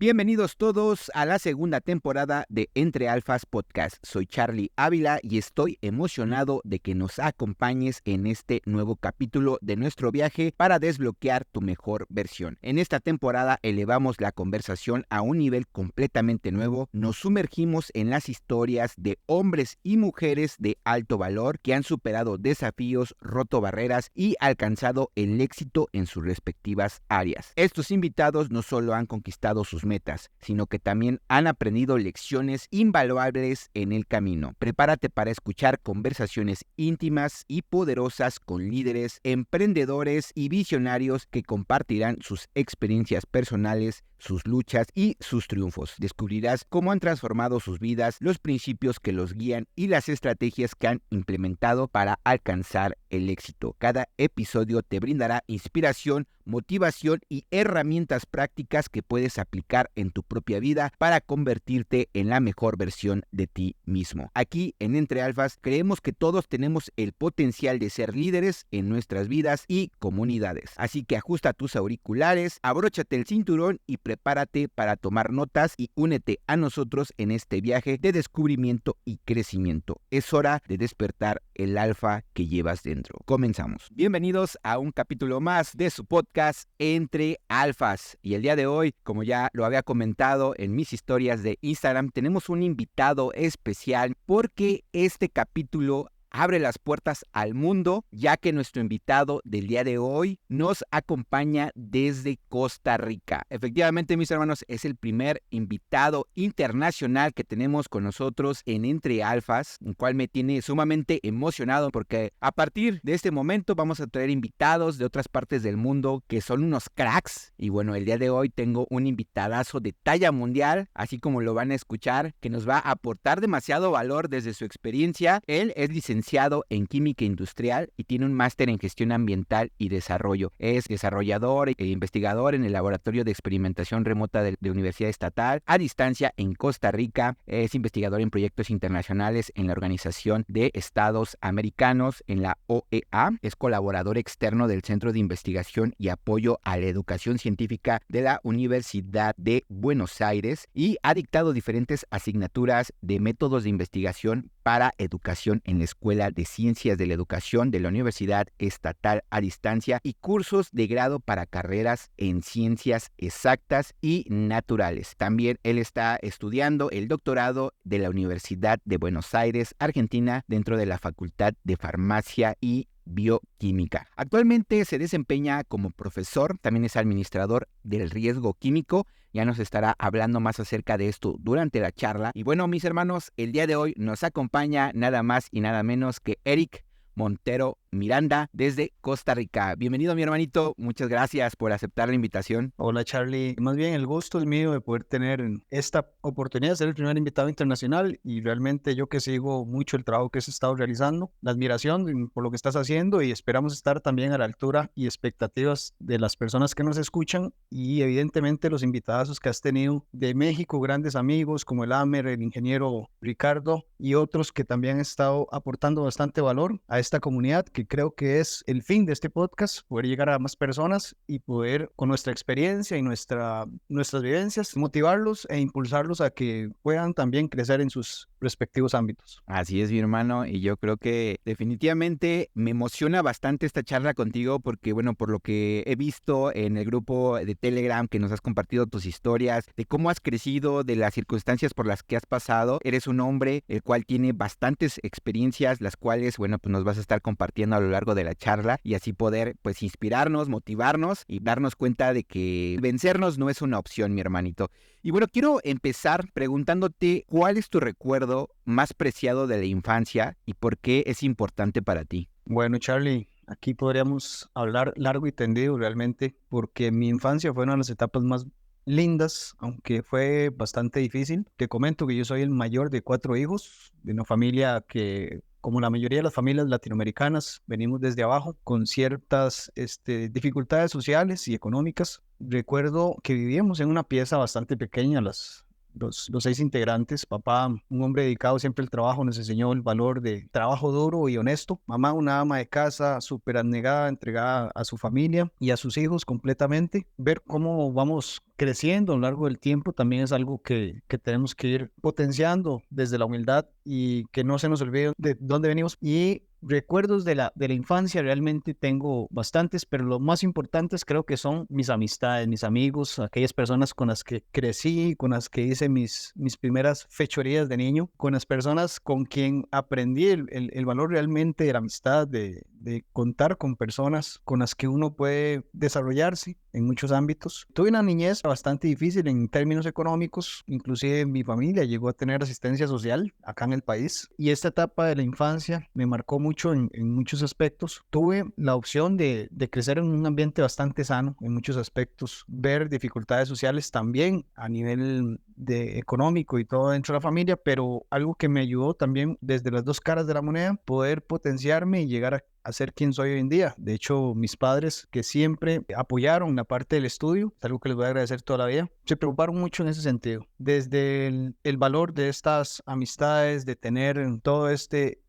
Bienvenidos todos a la segunda temporada de Entre Alfas Podcast. Soy Charlie Ávila y estoy emocionado de que nos acompañes en este nuevo capítulo de nuestro viaje para desbloquear tu mejor versión. En esta temporada elevamos la conversación a un nivel completamente nuevo. Nos sumergimos en las historias de hombres y mujeres de alto valor que han superado desafíos, roto barreras y alcanzado el éxito en sus respectivas áreas. Estos invitados no solo han conquistado sus metas, sino que también han aprendido lecciones invaluables en el camino. Prepárate para escuchar conversaciones íntimas y poderosas con líderes, emprendedores y visionarios que compartirán sus experiencias personales, sus luchas y sus triunfos. Descubrirás cómo han transformado sus vidas, los principios que los guían y las estrategias que han implementado para alcanzar el éxito. Cada episodio te brindará inspiración, motivación y herramientas prácticas que puedes aplicar en tu propia vida para convertirte en la mejor versión de ti mismo. Aquí en Entre Alfas creemos que todos tenemos el potencial de ser líderes en nuestras vidas y comunidades. Así que ajusta tus auriculares, abróchate el cinturón y prepárate para tomar notas y únete a nosotros en este viaje de descubrimiento y crecimiento. Es hora de despertar el alfa que llevas dentro. Comenzamos. Bienvenidos a un capítulo más de su podcast Entre Alfas. Y el día de hoy, como ya lo había comentado en mis historias de Instagram, tenemos un invitado especial porque este capítulo abre las puertas al mundo, ya que nuestro invitado del día de hoy nos acompaña desde Costa Rica. Efectivamente, mis hermanos, es el primer invitado internacional que tenemos con nosotros en Entre Alfas, el cual me tiene sumamente emocionado porque a partir de este momento vamos a traer invitados de otras partes del mundo que son unos cracks. Y bueno, el día de hoy tengo un invitadazo de talla mundial, así como lo van a escuchar, que nos va a aportar demasiado valor desde su experiencia. Él es licenciado en Química Industrial y tiene un máster en Gestión Ambiental y Desarrollo. Es desarrollador e investigador en el Laboratorio de Experimentación Remota de Universidad Estatal a Distancia en Costa Rica. Es investigador en proyectos internacionales en la Organización de Estados Americanos, en la OEA. Es colaborador externo del Centro de Investigación y Apoyo a la Educación Científica de la Universidad de Buenos Aires y ha dictado diferentes asignaturas de métodos de investigación para educación en la Escuela de Ciencias de la Educación de la Universidad Estatal a Distancia y cursos de grado para carreras en ciencias exactas y naturales. También él está estudiando el doctorado de la Universidad de Buenos Aires, Argentina, dentro de la Facultad de Farmacia y Bioquímica. Actualmente se desempeña como profesor, también es administrador del riesgo químico. Ya nos estará hablando más acerca de esto durante la charla. Y bueno, mis hermanos, el día de hoy nos acompaña nada más y nada menos que Eric Montero Miranda desde Costa Rica. Bienvenido, mi hermanito. Muchas gracias por aceptar la invitación. Hola, Charlie. Más bien el gusto es mío de poder tener esta oportunidad de ser el primer invitado internacional y realmente yo que sigo mucho el trabajo que has estado realizando, la admiración por lo que estás haciendo y esperamos estar también a la altura y expectativas de las personas que nos escuchan y evidentemente los invitados que has tenido de México, grandes amigos como el Amer, el ingeniero Ricardo y otros que también han estado aportando bastante valor a esta comunidad, que creo que es el fin de este podcast, poder llegar a más personas y poder con nuestra experiencia y nuestras vivencias motivarlos e impulsarlos a que puedan también crecer en sus respectivos ámbitos. Así es, mi hermano, y yo creo que definitivamente me emociona bastante esta charla contigo porque, bueno, por lo que he visto en el grupo de Telegram que nos has compartido tus historias, de cómo has crecido, de las circunstancias por las que has pasado, eres un hombre el cual tiene bastantes experiencias, las cuales, bueno, pues nos vas a estar compartiendo a lo largo de la charla y así poder, pues, inspirarnos, motivarnos y darnos cuenta de que vencernos no es una opción, mi hermanito. Y bueno, quiero empezar preguntándote cuál es tu recuerdo más preciado de la infancia y por qué es importante para ti. Bueno, Charlie, aquí podríamos hablar largo y tendido realmente, porque mi infancia fue una de las etapas más lindas, aunque fue bastante difícil. Te comento que yo soy el mayor de 4 hijos, de una familia que, como la mayoría de las familias latinoamericanas, venimos desde abajo con ciertas dificultades sociales y económicas. Recuerdo que vivíamos en una pieza bastante pequeña, los 6 integrantes. Papá, un hombre dedicado siempre al trabajo, nos enseñó el valor de trabajo duro y honesto. Mamá, una ama de casa súper abnegada, entregada a su familia y a sus hijos completamente. Ver cómo vamos creciendo a lo largo del tiempo también es algo que tenemos que ir potenciando desde la humildad y que no se nos olvide de dónde venimos. Y recuerdos de la infancia realmente tengo bastantes, pero los más importantes creo que son mis amistades, mis amigos, aquellas personas con las que crecí, con las que hice mis primeras fechorías de niño, con las personas con quien aprendí el valor realmente de la amistad, de contar con personas con las que uno puede desarrollarse en muchos ámbitos. Tuve una niñez bastante difícil en términos económicos, inclusive mi familia llegó a tener asistencia social acá en el país y esta etapa de la infancia me marcó mucho en muchos aspectos. Tuve la opción de crecer en un ambiente bastante sano en muchos aspectos, ver dificultades sociales también a nivel de económico y todo dentro de la familia, pero algo que me ayudó también desde las dos caras de la moneda, poder potenciarme y llegar a ser quien soy hoy en día. De hecho, mis padres, que siempre apoyaron la parte del estudio, es algo que les voy a agradecer toda la vida, se preocuparon mucho en ese sentido. Desde el valor de estas amistades, de tener todo este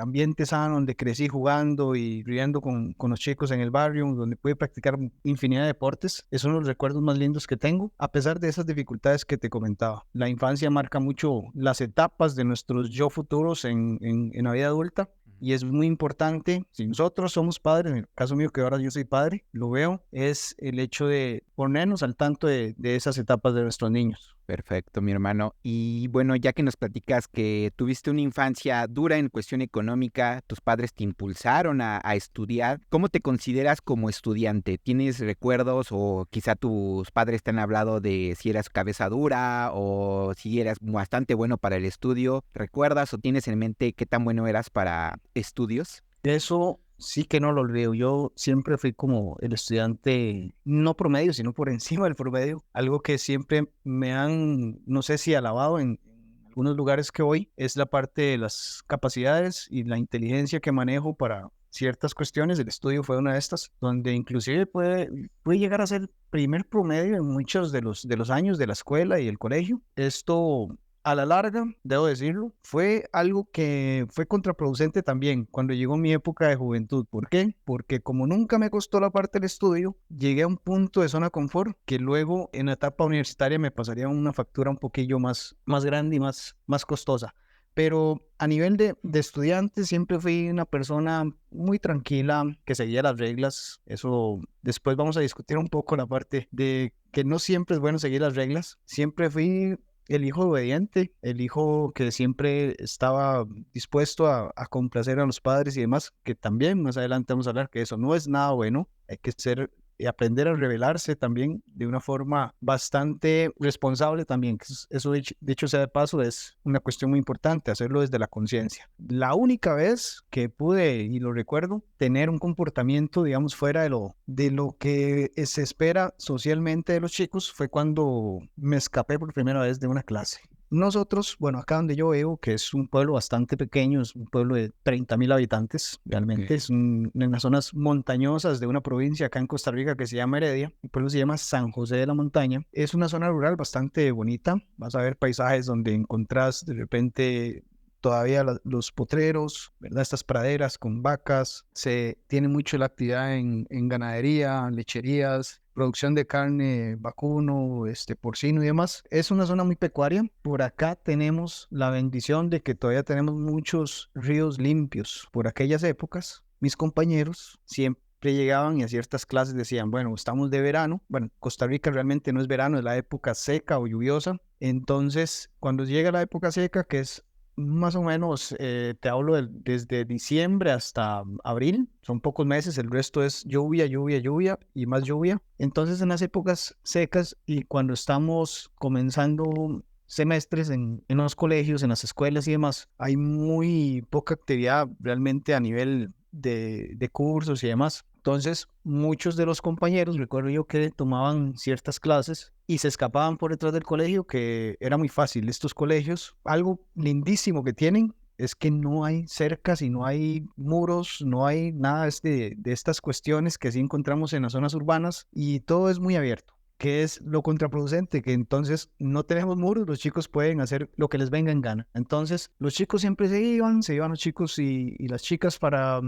ambiente sano donde crecí jugando y riendo con los chicos en el barrio, donde pude practicar infinidad de deportes, es uno de los recuerdos más lindos que tengo, a pesar de esas dificultades que te comentaba. La infancia marca mucho las etapas de nuestros yo futuros en la vida adulta. Y es muy importante, si nosotros somos padres, en el caso mío que ahora yo soy padre, lo veo, es el hecho de ponernos al tanto de esas etapas de nuestros niños. Perfecto, mi hermano. Y bueno, ya que nos platicas que tuviste una infancia dura en cuestión económica, tus padres te impulsaron a estudiar, ¿cómo te consideras como estudiante? ¿Tienes recuerdos o quizá tus padres te han hablado de si eras cabeza dura o si eras bastante bueno para el estudio? ¿Recuerdas o tienes en mente qué tan bueno eras para estudios? Eso sí que no lo olvido. Yo siempre fui como el estudiante, no promedio, sino por encima del promedio. Algo que siempre me han, no sé si alabado en algunos lugares que voy, es la parte de las capacidades y la inteligencia que manejo para ciertas cuestiones. El estudio fue una de estas, donde inclusive puede llegar a ser primer promedio en muchos de los años de la escuela y el colegio. Esto, a la larga, debo decirlo, fue algo que fue contraproducente también cuando llegó mi época de juventud. ¿Por qué? Porque como nunca me costó la parte del estudio, llegué a un punto de zona confort que luego en la etapa universitaria me pasaría una factura un poquillo más grande y más costosa. Pero a nivel de estudiante siempre fui una persona muy tranquila, que seguía las reglas. Eso después vamos a discutir un poco la parte de que no siempre es bueno seguir las reglas. Siempre fui el hijo obediente, el hijo que siempre estaba dispuesto a complacer a los padres y demás, que también más adelante vamos a hablar que eso no es nada bueno, hay que ser y aprender a rebelarse también de una forma bastante responsable también, que eso dicho sea de paso es una cuestión muy importante, hacerlo desde la conciencia. La única vez que pude, y lo recuerdo, tener un comportamiento, digamos, fuera de lo que se espera socialmente de los chicos fue cuando me escapé por primera vez de una clase. Nosotros, bueno, acá donde yo vivo, que es un pueblo bastante pequeño, es un pueblo de 30,000 habitantes, realmente es en las zonas montañosas de una provincia acá en Costa Rica que se llama Heredia, el pueblo se llama San José de la Montaña, es una zona rural bastante bonita, vas a ver paisajes donde encontrás de repente todavía los potreros, ¿verdad? Estas praderas con vacas, se tiene mucho la actividad en ganadería, lecherías, producción de carne vacuno, porcino y demás. Es una zona muy pecuaria. Por acá tenemos la bendición de que todavía tenemos muchos ríos limpios. Por aquellas épocas, mis compañeros siempre llegaban y a ciertas clases decían, bueno, estamos de verano. Bueno, Costa Rica realmente no es verano, es la época seca o lluviosa. Entonces, cuando llega la época seca, que es más o menos, te hablo desde diciembre hasta abril, son pocos meses, el resto es lluvia, lluvia, lluvia y más lluvia. Entonces en las épocas secas y cuando estamos comenzando semestres en los colegios, en las escuelas y demás, hay muy poca actividad realmente a nivel de cursos y demás. Entonces, muchos de los compañeros, recuerdo yo que tomaban ciertas clases y se escapaban por detrás del colegio, que era muy fácil. Estos colegios, algo lindísimo que tienen es que no hay cercas y no hay muros, no hay nada de estas cuestiones que sí encontramos en las zonas urbanas y todo es muy abierto. que es lo contraproducente, que entonces no tenemos muros, los chicos pueden hacer lo que les venga en gana. Entonces los chicos siempre se iban los chicos y las chicas para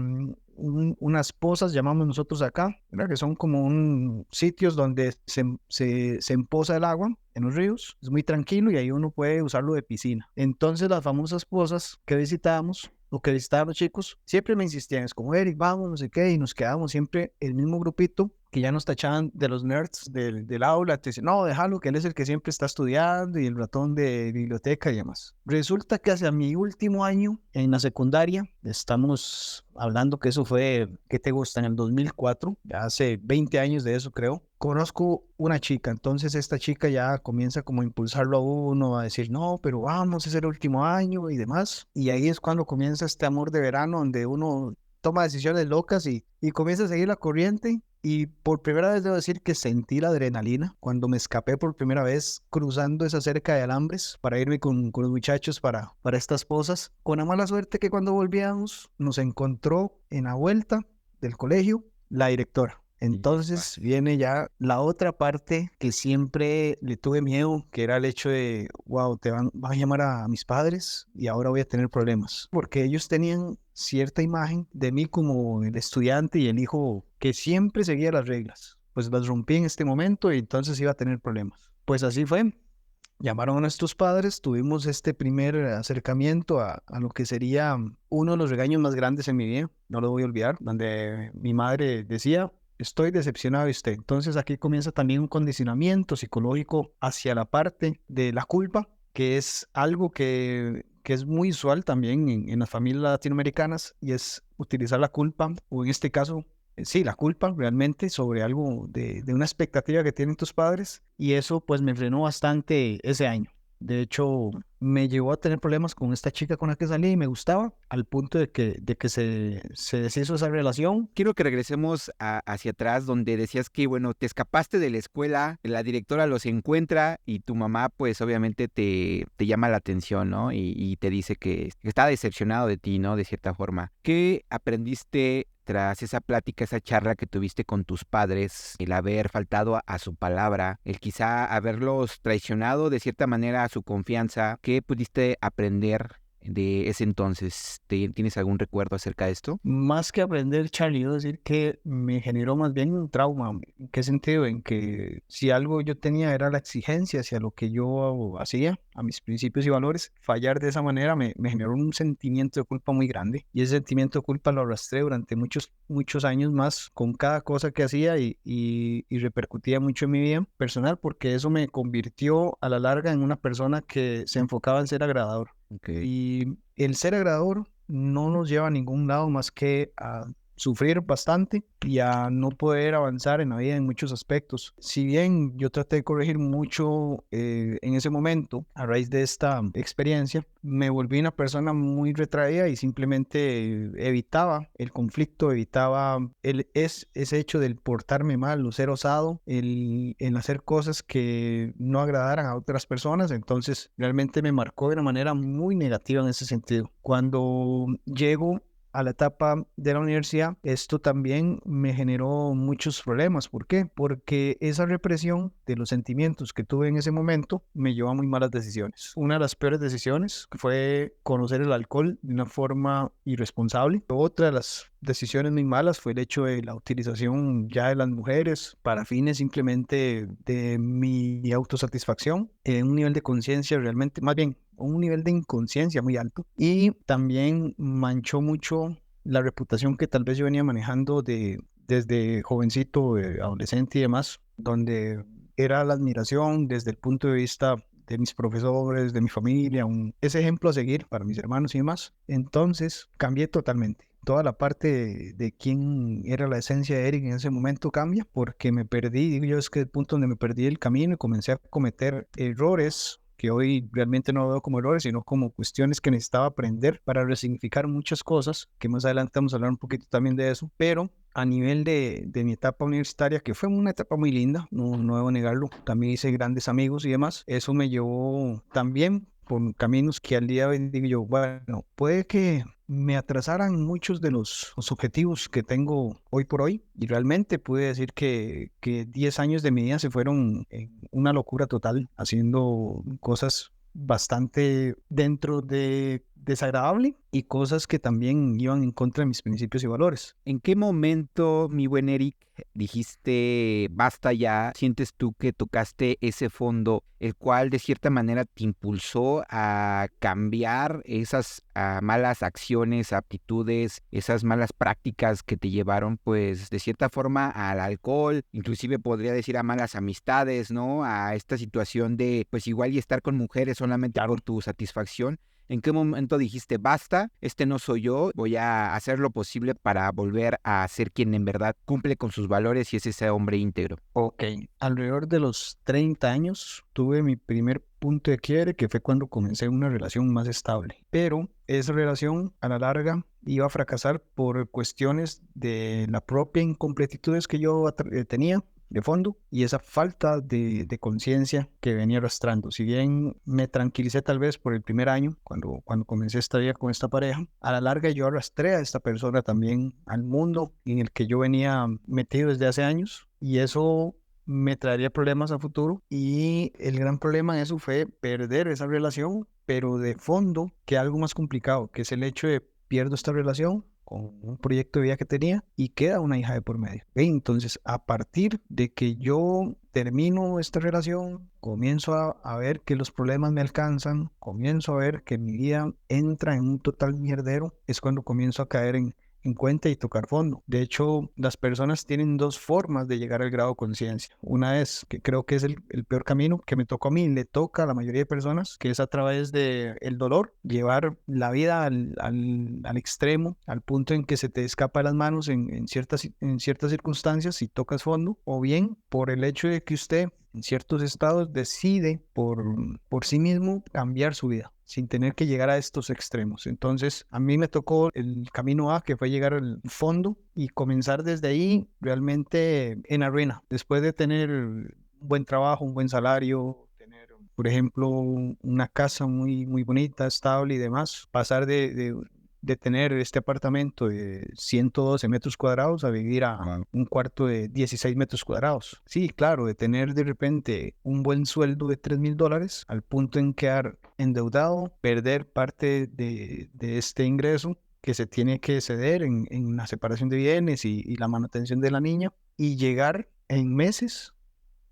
unas pozas, llamamos nosotros acá, ¿verdad? Que son como sitios donde se empoza el agua en los ríos, es muy tranquilo y ahí uno puede usarlo de piscina. Entonces las famosas pozas que visitábamos o que visitaban los chicos, siempre me insistían, es como Eric, vamos, no sé qué, y nos quedábamos siempre el mismo grupito que ya nos tachaban de los nerds del aula, te dicen, no, déjalo, que él es el que siempre está estudiando y el ratón de biblioteca y demás. Resulta que hacia mi último año en la secundaria, estamos hablando que eso fue, ¿qué te gusta? En el 2004, ya hace 20 años de eso creo, conozco una chica, entonces esta chica ya comienza como a impulsarlo a uno, a decir, no, pero vamos, es el último año y demás, y ahí es cuando comienza este amor de verano donde uno toma decisiones locas y comienza a seguir la corriente. Y por primera vez debo decir que sentí la adrenalina cuando me escapé por primera vez cruzando esa cerca de alambres para irme con los muchachos para estas pozas. Con la mala suerte que cuando volvíamos nos encontró en la vuelta del colegio la directora. Entonces viene ya la otra parte que siempre le tuve miedo, que era el hecho de, wow, van a llamar a mis padres y ahora voy a tener problemas. Porque ellos tenían cierta imagen de mí como el estudiante y el hijo que siempre seguía las reglas. Pues las rompí en este momento y entonces iba a tener problemas. Pues así fue. Llamaron a nuestros padres, tuvimos este primer acercamiento a lo que sería uno de los regaños más grandes en mi vida, no lo voy a olvidar, donde mi madre decía, estoy decepcionado de usted. Entonces aquí comienza también un condicionamiento psicológico hacia la parte de la culpa, que es algo que es muy usual también en las familias latinoamericanas, y es utilizar la culpa, o en este caso, sí, la culpa realmente sobre algo de una expectativa que tienen tus padres, y eso pues me frenó bastante ese año. De hecho, me llevó a tener problemas con esta chica con la que salí y me gustaba, al punto de que se deshizo esa relación. Quiero que regresemos hacia atrás, donde decías que, bueno, te escapaste de la escuela, la directora los encuentra y tu mamá, pues, obviamente te llama la atención, ¿no? Y te dice que está decepcionado de ti, ¿no? De cierta forma. ¿Qué aprendiste tras esa plática, esa charla que tuviste con tus padres, el haber faltado a su palabra, el quizá haberlos traicionado de cierta manera a su confianza? ¿Qué pudiste aprender de ese entonces? ¿Tienes algún recuerdo acerca de esto? Más que aprender, Charlie, yo decir que me generó más bien un trauma. ¿En qué sentido? En que si algo yo tenía era la exigencia hacia lo que yo hacía, a mis principios y valores, fallar de esa manera me generó un sentimiento de culpa muy grande. Y ese sentimiento de culpa lo arrastré durante muchos años más con cada cosa que hacía y repercutía mucho en mi vida personal, porque eso me convirtió a la larga en una persona que se enfocaba en ser agradador. Okay. Y el ser agradador no nos lleva a ningún lado más que a sufrir bastante y a no poder avanzar en la vida en muchos aspectos. Si bien yo traté de corregir mucho en ese momento, a raíz de esta experiencia, me volví una persona muy retraída y simplemente evitaba el conflicto, evitaba ese hecho del portarme mal, o ser osado, el hacer cosas que no agradaran a otras personas. Entonces realmente me marcó de una manera muy negativa en ese sentido. Cuando llego a la etapa de la universidad, esto también me generó muchos problemas. ¿Por qué? Porque esa represión de los sentimientos que tuve en ese momento me llevó a muy malas decisiones. Una de las peores decisiones fue conocer el alcohol de una forma irresponsable. Otra de las decisiones muy malas fue el hecho de la utilización ya de las mujeres para fines simplemente de mi autosatisfacción, en un nivel de conciencia realmente, más bien, un nivel de inconsciencia muy alto, y también manchó mucho la reputación que tal vez yo venía manejando desde jovencito, adolescente y demás, donde era la admiración desde el punto de vista de mis profesores, de mi familia, ese ejemplo a seguir para mis hermanos y demás. Entonces cambié totalmente. Toda la parte de quién era la esencia de Eric en ese momento cambia, porque me perdí, digo yo, es que el punto donde me perdí el camino y comencé a cometer errores que hoy realmente no veo como errores, sino como cuestiones que necesitaba aprender para resignificar muchas cosas, que más adelante vamos a hablar un poquito también de eso, pero a nivel de mi etapa universitaria, que fue una etapa muy linda, no debo negarlo, también hice grandes amigos y demás, eso me llevó también por caminos que al día de hoy digo yo, bueno, puede que me atrasaran muchos de los objetivos que tengo hoy por hoy, y realmente pude decir que 10 años de mi vida se fueron en una locura total, haciendo cosas bastante dentro de desagradable y cosas que también iban en contra de mis principios y valores. ¿En qué momento, mi buen Eric, dijiste basta ya? ¿Sientes tú que tocaste ese fondo, el cual de cierta manera te impulsó a cambiar esas malas acciones, aptitudes, esas malas prácticas que te llevaron pues de cierta forma al alcohol, inclusive podría decir a malas amistades, ¿no? A esta situación de pues igual y estar con mujeres solamente por tu satisfacción? ¿En qué momento dijiste, basta, este no soy yo, voy a hacer lo posible para volver a ser quien en verdad cumple con sus valores y es ese hombre íntegro? Ok, alrededor de los 30 años tuve mi primer punto de quiebre, que fue cuando comencé una relación más estable. Pero esa relación a la larga iba a fracasar por cuestiones de la propia incompletitudes que yo tenía de fondo y esa falta de conciencia que venía arrastrando. Si bien me tranquilicé tal vez por el primer año, cuando comencé esta vida con esta pareja, a la larga yo arrastré a esta persona también al mundo en el que yo venía metido desde hace años, y eso me traería problemas a futuro, y el gran problema de eso fue perder esa relación, pero de fondo que algo más complicado, que es el hecho de pierdo esta relación con un proyecto de vida que tenía y queda una hija de por medio. Entonces, a partir de que yo termino esta relación, comienzo a ver que los problemas me alcanzan, comienzo a ver que mi vida entra en un total mierdero, es cuando comienzo a caer en cuenta y tocar fondo. De hecho, las personas tienen dos formas de llegar al grado de conciencia. Una es, que creo que es el peor camino que me tocó a mí, le toca a la mayoría de personas, que es a través del dolor, llevar la vida al extremo, al punto en que se te escapa de las manos en ciertas circunstancias y tocas fondo, o bien por el hecho de que usted en ciertos estados decide por sí mismo cambiar su vida sin tener que llegar a estos extremos. Entonces, a mí me tocó el camino A, que fue llegar al fondo y comenzar desde ahí realmente en la ruina. Después de tener un buen trabajo, un buen salario, tener, por ejemplo, una casa muy, muy bonita, estable y demás, pasar de tener este apartamento de 112 metros cuadrados a vivir a un cuarto de 16 metros cuadrados. Sí, claro, de tener de repente un buen sueldo de $3,000 al punto en quedar endeudado, perder parte de este ingreso que se tiene que ceder en la separación de bienes y la manutención de la niña, y llegar en meses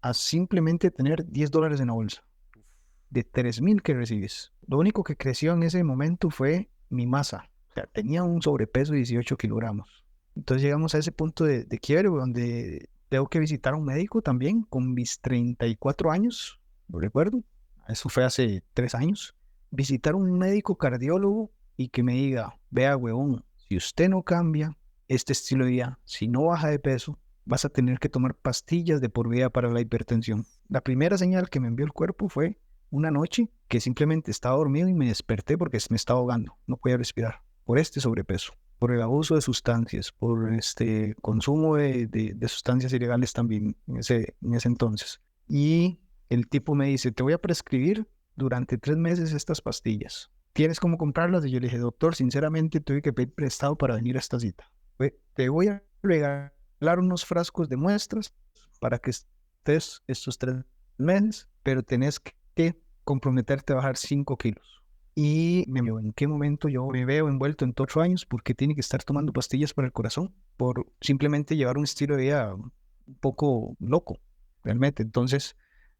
a simplemente tener $10 en la bolsa de 3,000 que recibes. Lo único que creció en ese momento fue mi masa. O sea, tenía un sobrepeso de 18 kilogramos. Entonces llegamos a ese punto de quiebre donde tengo que visitar a un médico también con mis 34 años, lo recuerdo. Eso fue hace 3 años. Visitar a un médico cardiólogo y que me diga, vea, huevón, si usted no cambia este estilo de vida, si no baja de peso, vas a tener que tomar pastillas de por vida para la hipertensión. La primera señal que me envió el cuerpo fue una noche que simplemente estaba dormido y me desperté porque me estaba ahogando, no podía respirar, por este sobrepeso, por el abuso de sustancias, por este consumo de sustancias ilegales también en ese entonces. Y el tipo me dice, te voy a prescribir durante 3 meses estas pastillas. ¿Tienes cómo comprarlas? Y yo le dije, doctor, sinceramente tuve que pedir prestado para venir a esta cita. Te voy a regalar unos frascos de muestras para que estés estos 3 meses, pero tenés que comprometerte a bajar 5 kilos. Y me veo en qué momento yo me veo envuelto en 8 años porque tiene que estar tomando pastillas para el corazón por simplemente llevar un estilo de vida un poco loco, realmente. Entonces,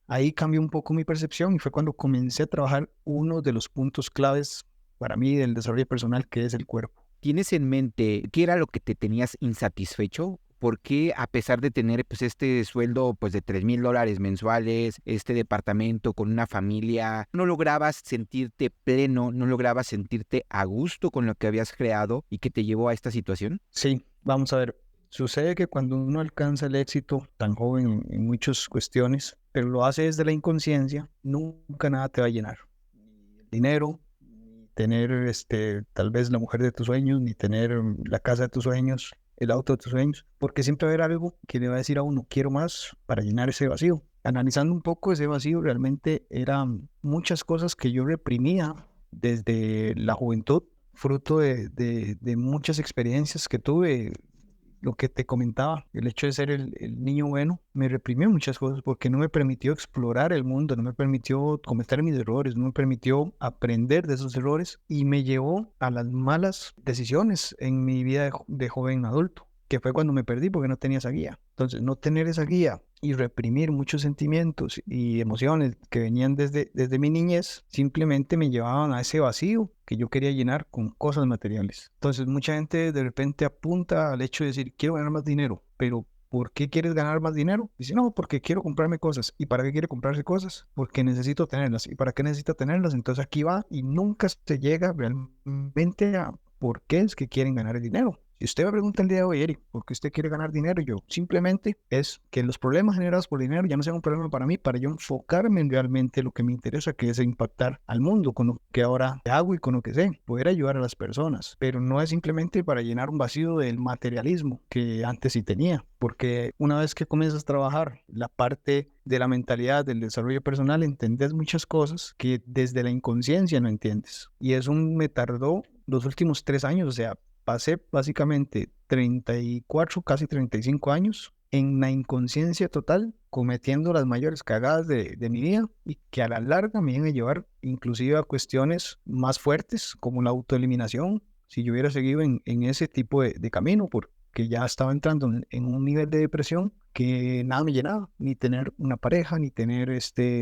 ahí cambió un poco mi percepción y fue cuando comencé a trabajar uno de los puntos claves para mí del desarrollo personal, que es el cuerpo. ¿Tienes en mente qué era lo que te tenías insatisfecho? ¿Por qué, a pesar de tener pues este sueldo pues de $3,000 mensuales, este departamento con una familia, no lograbas sentirte pleno, no lograbas sentirte a gusto con lo que habías creado y que te llevó a esta situación? Sí, vamos a ver. Sucede que cuando uno alcanza el éxito tan joven en muchas cuestiones, pero lo hace desde la inconsciencia, nunca nada te va a llenar. Ni el dinero, ni tener tal vez la mujer de tus sueños, ni tener la casa de tus sueños, el auto de tus sueños, porque siempre va a haber algo que le va a decir a uno, quiero más, para llenar ese vacío. Analizando un poco ese vacío, realmente eran muchas cosas que yo reprimía desde la juventud, fruto de muchas experiencias que tuve. Lo que te comentaba, el hecho de ser el niño bueno, me reprimió muchas cosas porque no me permitió explorar el mundo, no me permitió cometer mis errores, no me permitió aprender de esos errores y me llevó a las malas decisiones en mi vida de joven adulto, que fue cuando me perdí porque no tenía esa guía. Entonces, no tener esa guía y reprimir muchos sentimientos y emociones que venían desde mi niñez, simplemente me llevaban a ese vacío que yo quería llenar con cosas materiales. Entonces, mucha gente de repente apunta al hecho de decir, quiero ganar más dinero, pero ¿por qué quieres ganar más dinero? Dice, no, porque quiero comprarme cosas. ¿Y para qué quiere comprarse cosas? Porque necesito tenerlas. ¿Y para qué necesita tenerlas? Entonces aquí va y nunca se llega realmente a por qué es que quieren ganar el dinero. Si usted me pregunta el día de hoy, Eric, ¿por qué usted quiere ganar dinero? Yo simplemente es que los problemas generados por dinero ya no sean un problema para mí, para yo enfocarme en realmente lo que me interesa, que es impactar al mundo con lo que ahora hago y con lo que sé, poder ayudar a las personas, pero no es simplemente para llenar un vacío del materialismo que antes sí tenía, porque una vez que comienzas a trabajar la parte de la mentalidad, del desarrollo personal, entendés muchas cosas que desde la inconsciencia no entiendes. Y eso me tardó los últimos 3 años, o sea, pasé básicamente 34, casi 35 años en la inconsciencia total, cometiendo las mayores cagadas de mi vida y que a la larga me iban a llevar inclusive a cuestiones más fuertes como la autoeliminación, si yo hubiera seguido en ese tipo de camino, porque ya estaba entrando en un nivel de depresión que nada me llenaba, ni tener una pareja, ni tener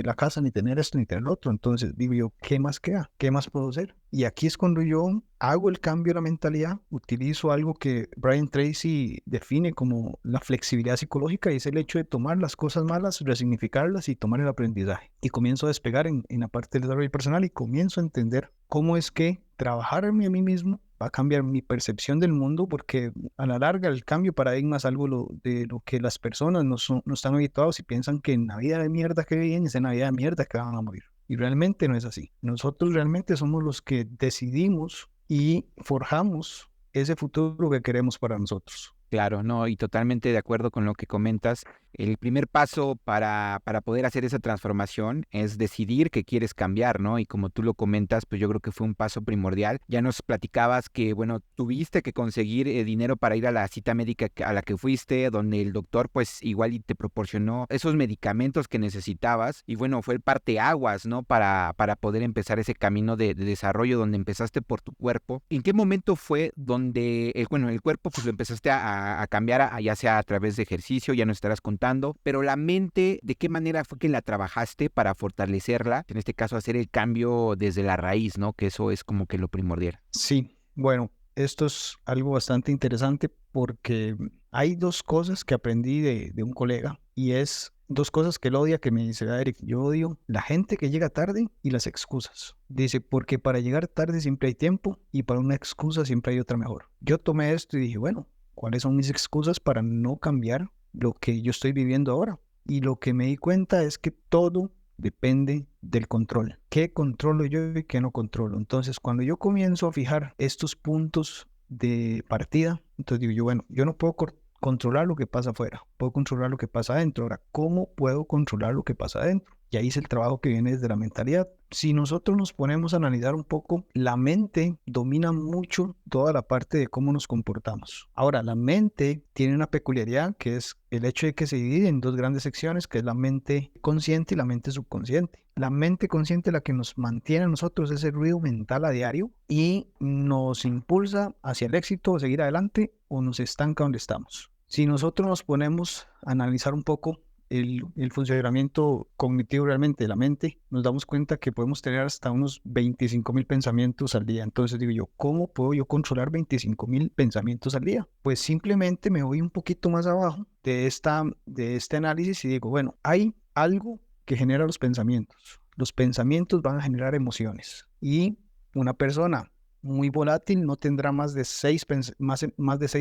la casa, ni tener esto, ni tener lo otro. Entonces digo yo, ¿qué más queda? ¿Qué más puedo hacer? Y aquí es cuando yo hago el cambio de la mentalidad, utilizo algo que Brian Tracy define como la flexibilidad psicológica y es el hecho de tomar las cosas malas, resignificarlas y tomar el aprendizaje. Y comienzo a despegar en la parte del desarrollo personal y comienzo a entender cómo es que trabajarme a mí mismo va a cambiar mi percepción del mundo, porque a la larga el cambio de paradigma es algo de lo que las personas no están habituados y piensan que en la vida de mierda que viven es en la vida de mierda que van a morir. Y realmente no es así. Nosotros realmente somos los que decidimos y forjamos ese futuro que queremos para nosotros. Claro, no, y totalmente de acuerdo con lo que comentas. El primer paso para poder hacer esa transformación es decidir que quieres cambiar, ¿no? Y como tú lo comentas, pues yo creo que fue un paso primordial. Ya nos platicabas que, bueno, tuviste que conseguir dinero para ir a la cita médica a la que fuiste, donde el doctor pues igual y te proporcionó esos medicamentos que necesitabas. Y bueno, fue el parteaguas, ¿no? Para poder empezar ese camino de desarrollo donde empezaste por tu cuerpo. ¿En qué momento fue donde, el cuerpo pues lo empezaste a cambiar, ya sea a través de ejercicio, ya nos estarás contando, pero la mente, ¿de qué manera fue que la trabajaste para fortalecerla? En este caso, hacer el cambio desde la raíz, ¿no? Que eso es como que lo primordial. Sí, bueno, esto es algo bastante interesante porque hay dos cosas que aprendí de un colega y es dos cosas que él odia, que me dice, Eric, yo odio la gente que llega tarde y las excusas. Dice, porque para llegar tarde siempre hay tiempo y para una excusa siempre hay otra mejor. Yo tomé esto y dije, bueno, ¿cuáles son mis excusas para no cambiar lo que yo estoy viviendo ahora? Y lo que me di cuenta es que todo depende del control. ¿Qué controlo yo y qué no controlo? Entonces, cuando yo comienzo a fijar estos puntos de partida, entonces digo yo, bueno, yo no puedo controlar lo que pasa afuera, puedo controlar lo que pasa adentro. Ahora, ¿cómo puedo controlar lo que pasa adentro? Y ahí es el trabajo que viene desde la mentalidad. Si nosotros nos ponemos a analizar un poco, la mente domina mucho toda la parte de cómo nos comportamos. Ahora, la mente tiene una peculiaridad que es el hecho de que se divide en dos grandes secciones, que es la mente consciente y la mente subconsciente. La mente consciente es la que nos mantiene a nosotros ese ruido mental a diario y nos impulsa hacia el éxito, seguir adelante o nos estanca donde estamos. Si nosotros nos ponemos a analizar un poco el funcionamiento cognitivo realmente de la mente, nos damos cuenta que podemos tener hasta unos 25,000 pensamientos al día. Entonces digo yo, ¿cómo puedo yo controlar 25,000 pensamientos al día? Pues simplemente me voy un poquito más abajo de este análisis y digo, bueno, hay algo que genera los pensamientos. Los pensamientos van a generar emociones y una persona muy volátil no tendrá más de 6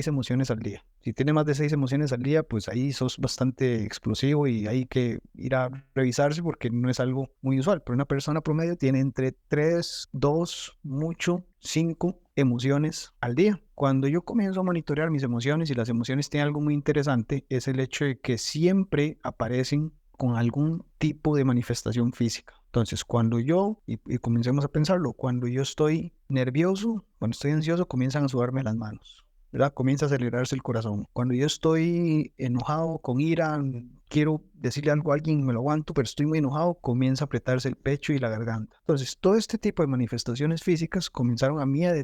emociones al día. Si tiene más de 6 emociones al día, pues ahí sos bastante explosivo y hay que ir a revisarse porque no es algo muy usual. Pero una persona promedio tiene entre 3, 2, mucho 5 emociones al día. Cuando yo comienzo a monitorear mis emociones y las emociones tienen algo muy interesante, es el hecho de que siempre aparecen con algún tipo de manifestación física. Entonces, cuando yo, y comencemos a pensarlo, cuando yo estoy nervioso, cuando estoy ansioso, comienzan a sudarme las manos, ¿verdad? Comienza a acelerarse el corazón. Cuando yo estoy enojado, con ira, quiero decirle algo a alguien, me lo aguanto, pero estoy muy enojado, comienza a apretarse el pecho y la garganta. Entonces, todo este tipo de manifestaciones físicas comenzaron a mí a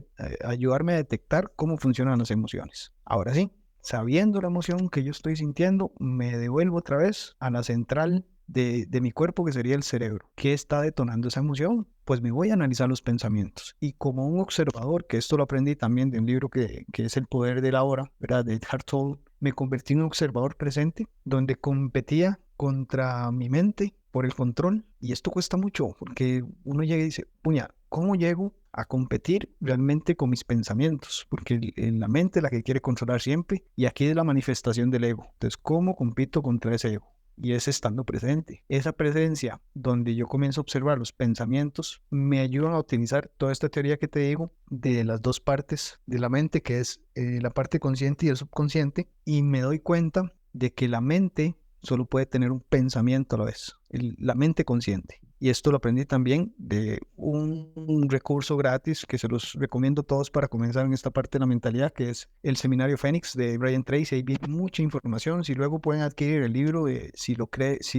ayudarme a detectar cómo funcionan las emociones. Ahora sí, sabiendo la emoción que yo estoy sintiendo, me devuelvo otra vez a la central de mi cuerpo, que sería el cerebro. ¿Qué está detonando esa emoción? Pues me voy a analizar los pensamientos. Y como un observador, que esto lo aprendí también de un libro que es El poder de la hora, ¿verdad? De Eckhart Tolle, me convertí en un observador presente, donde competía contra mi mente por el control. Y esto cuesta mucho, porque uno llega y dice, puña, ¿cómo llego a competir realmente con mis pensamientos? Porque la mente es la que quiere controlar siempre, y aquí es la manifestación del ego. Entonces, ¿cómo compito contra ese ego? Y es estando presente. Esa presencia donde yo comienzo a observar los pensamientos me ayudan a utilizar toda esta teoría que te digo de las dos partes de la mente, que es la parte consciente y el subconsciente, y me doy cuenta de que la mente solo puede tener un pensamiento a la vez, la mente consciente. Y esto lo aprendí también de un recurso gratis que se los recomiendo a todos para comenzar en esta parte de la mentalidad, que es el Seminario Fénix de Brian Tracy. Ahí viene mucha información. Si luego pueden adquirir el libro de Si lo crees,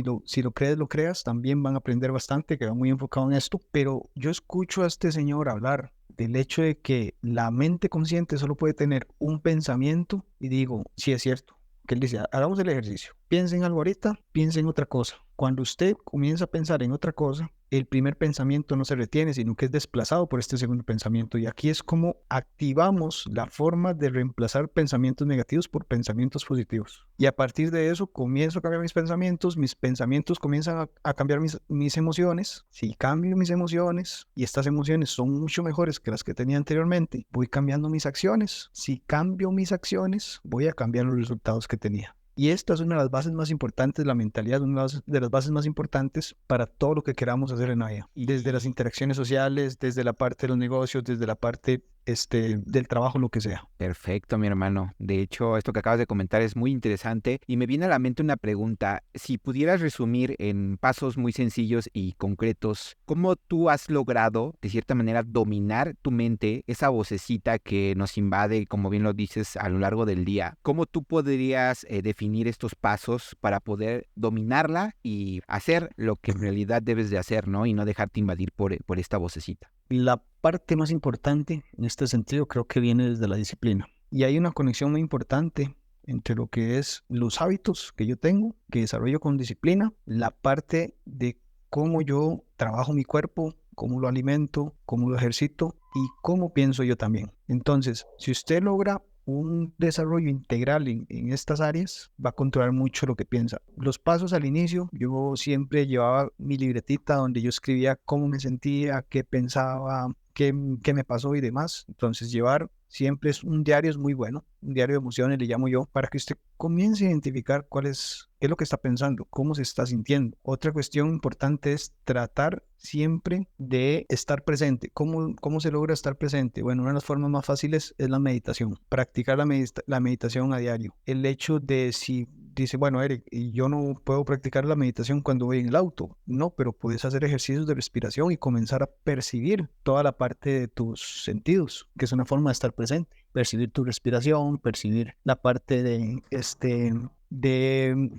lo creas, también van a aprender bastante, que va muy enfocado en esto. Pero yo escucho a este señor hablar del hecho de que la mente consciente solo puede tener un pensamiento, y digo, sí es cierto. Que él dice, hagamos el ejercicio. Piensa en algo ahorita, piensa en otra cosa. Cuando usted comienza a pensar en otra cosa, el primer pensamiento no se retiene, sino que es desplazado por este segundo pensamiento. Y aquí es como activamos la forma de reemplazar pensamientos negativos por pensamientos positivos. Y a partir de eso comienzo a cambiar mis pensamientos comienzan a cambiar mis emociones. Si cambio mis emociones y estas emociones son mucho mejores que las que tenía anteriormente, voy cambiando mis acciones. Si cambio mis acciones, voy a cambiar los resultados que tenía. Y esta es una de las bases más importantes de la mentalidad, una de las bases más importantes para todo lo que queramos hacer en la vida. Desde las interacciones sociales, desde la parte de los negocios, desde la parte del trabajo, lo que sea. Perfecto, mi hermano. De hecho, esto que acabas de comentar es muy interesante y me viene a la mente una pregunta. Si pudieras resumir en pasos muy sencillos y concretos, ¿cómo tú has logrado, de cierta manera, dominar tu mente, esa vocecita que nos invade, como bien lo dices, a lo largo del día? ¿Cómo tú podrías definir estos pasos para poder dominarla y hacer lo que en realidad debes de hacer, ¿no? Y no dejarte invadir por esta vocecita. La parte más importante en este sentido creo que viene desde la disciplina. Y hay una conexión muy importante entre lo que es los hábitos que yo tengo, que desarrollo con disciplina, la parte de cómo yo trabajo mi cuerpo, cómo lo alimento, cómo lo ejercito y cómo pienso yo también. Entonces, si usted logra un desarrollo integral en estas áreas, va a controlar mucho lo que piensa. Los pasos al inicio, yo siempre llevaba mi libretita donde yo escribía cómo me sentía, qué pensaba, qué me pasó y demás. Entonces, llevar siempre es un diario, es muy bueno, un diario de emociones le llamo yo, para que usted comience a identificar qué es lo que está pensando, cómo se está sintiendo. Otra cuestión importante es tratar siempre de estar presente. ¿Cómo se logra estar presente? Bueno, una de las formas más fáciles es la meditación, practicar la meditación a diario. El hecho de si dice, bueno, Eric, yo no puedo practicar la meditación cuando voy en el auto. No, pero puedes hacer ejercicios de respiración y comenzar a percibir toda la parte de tus sentidos, que es una forma de estar presente. Percibir tu respiración, percibir la parte de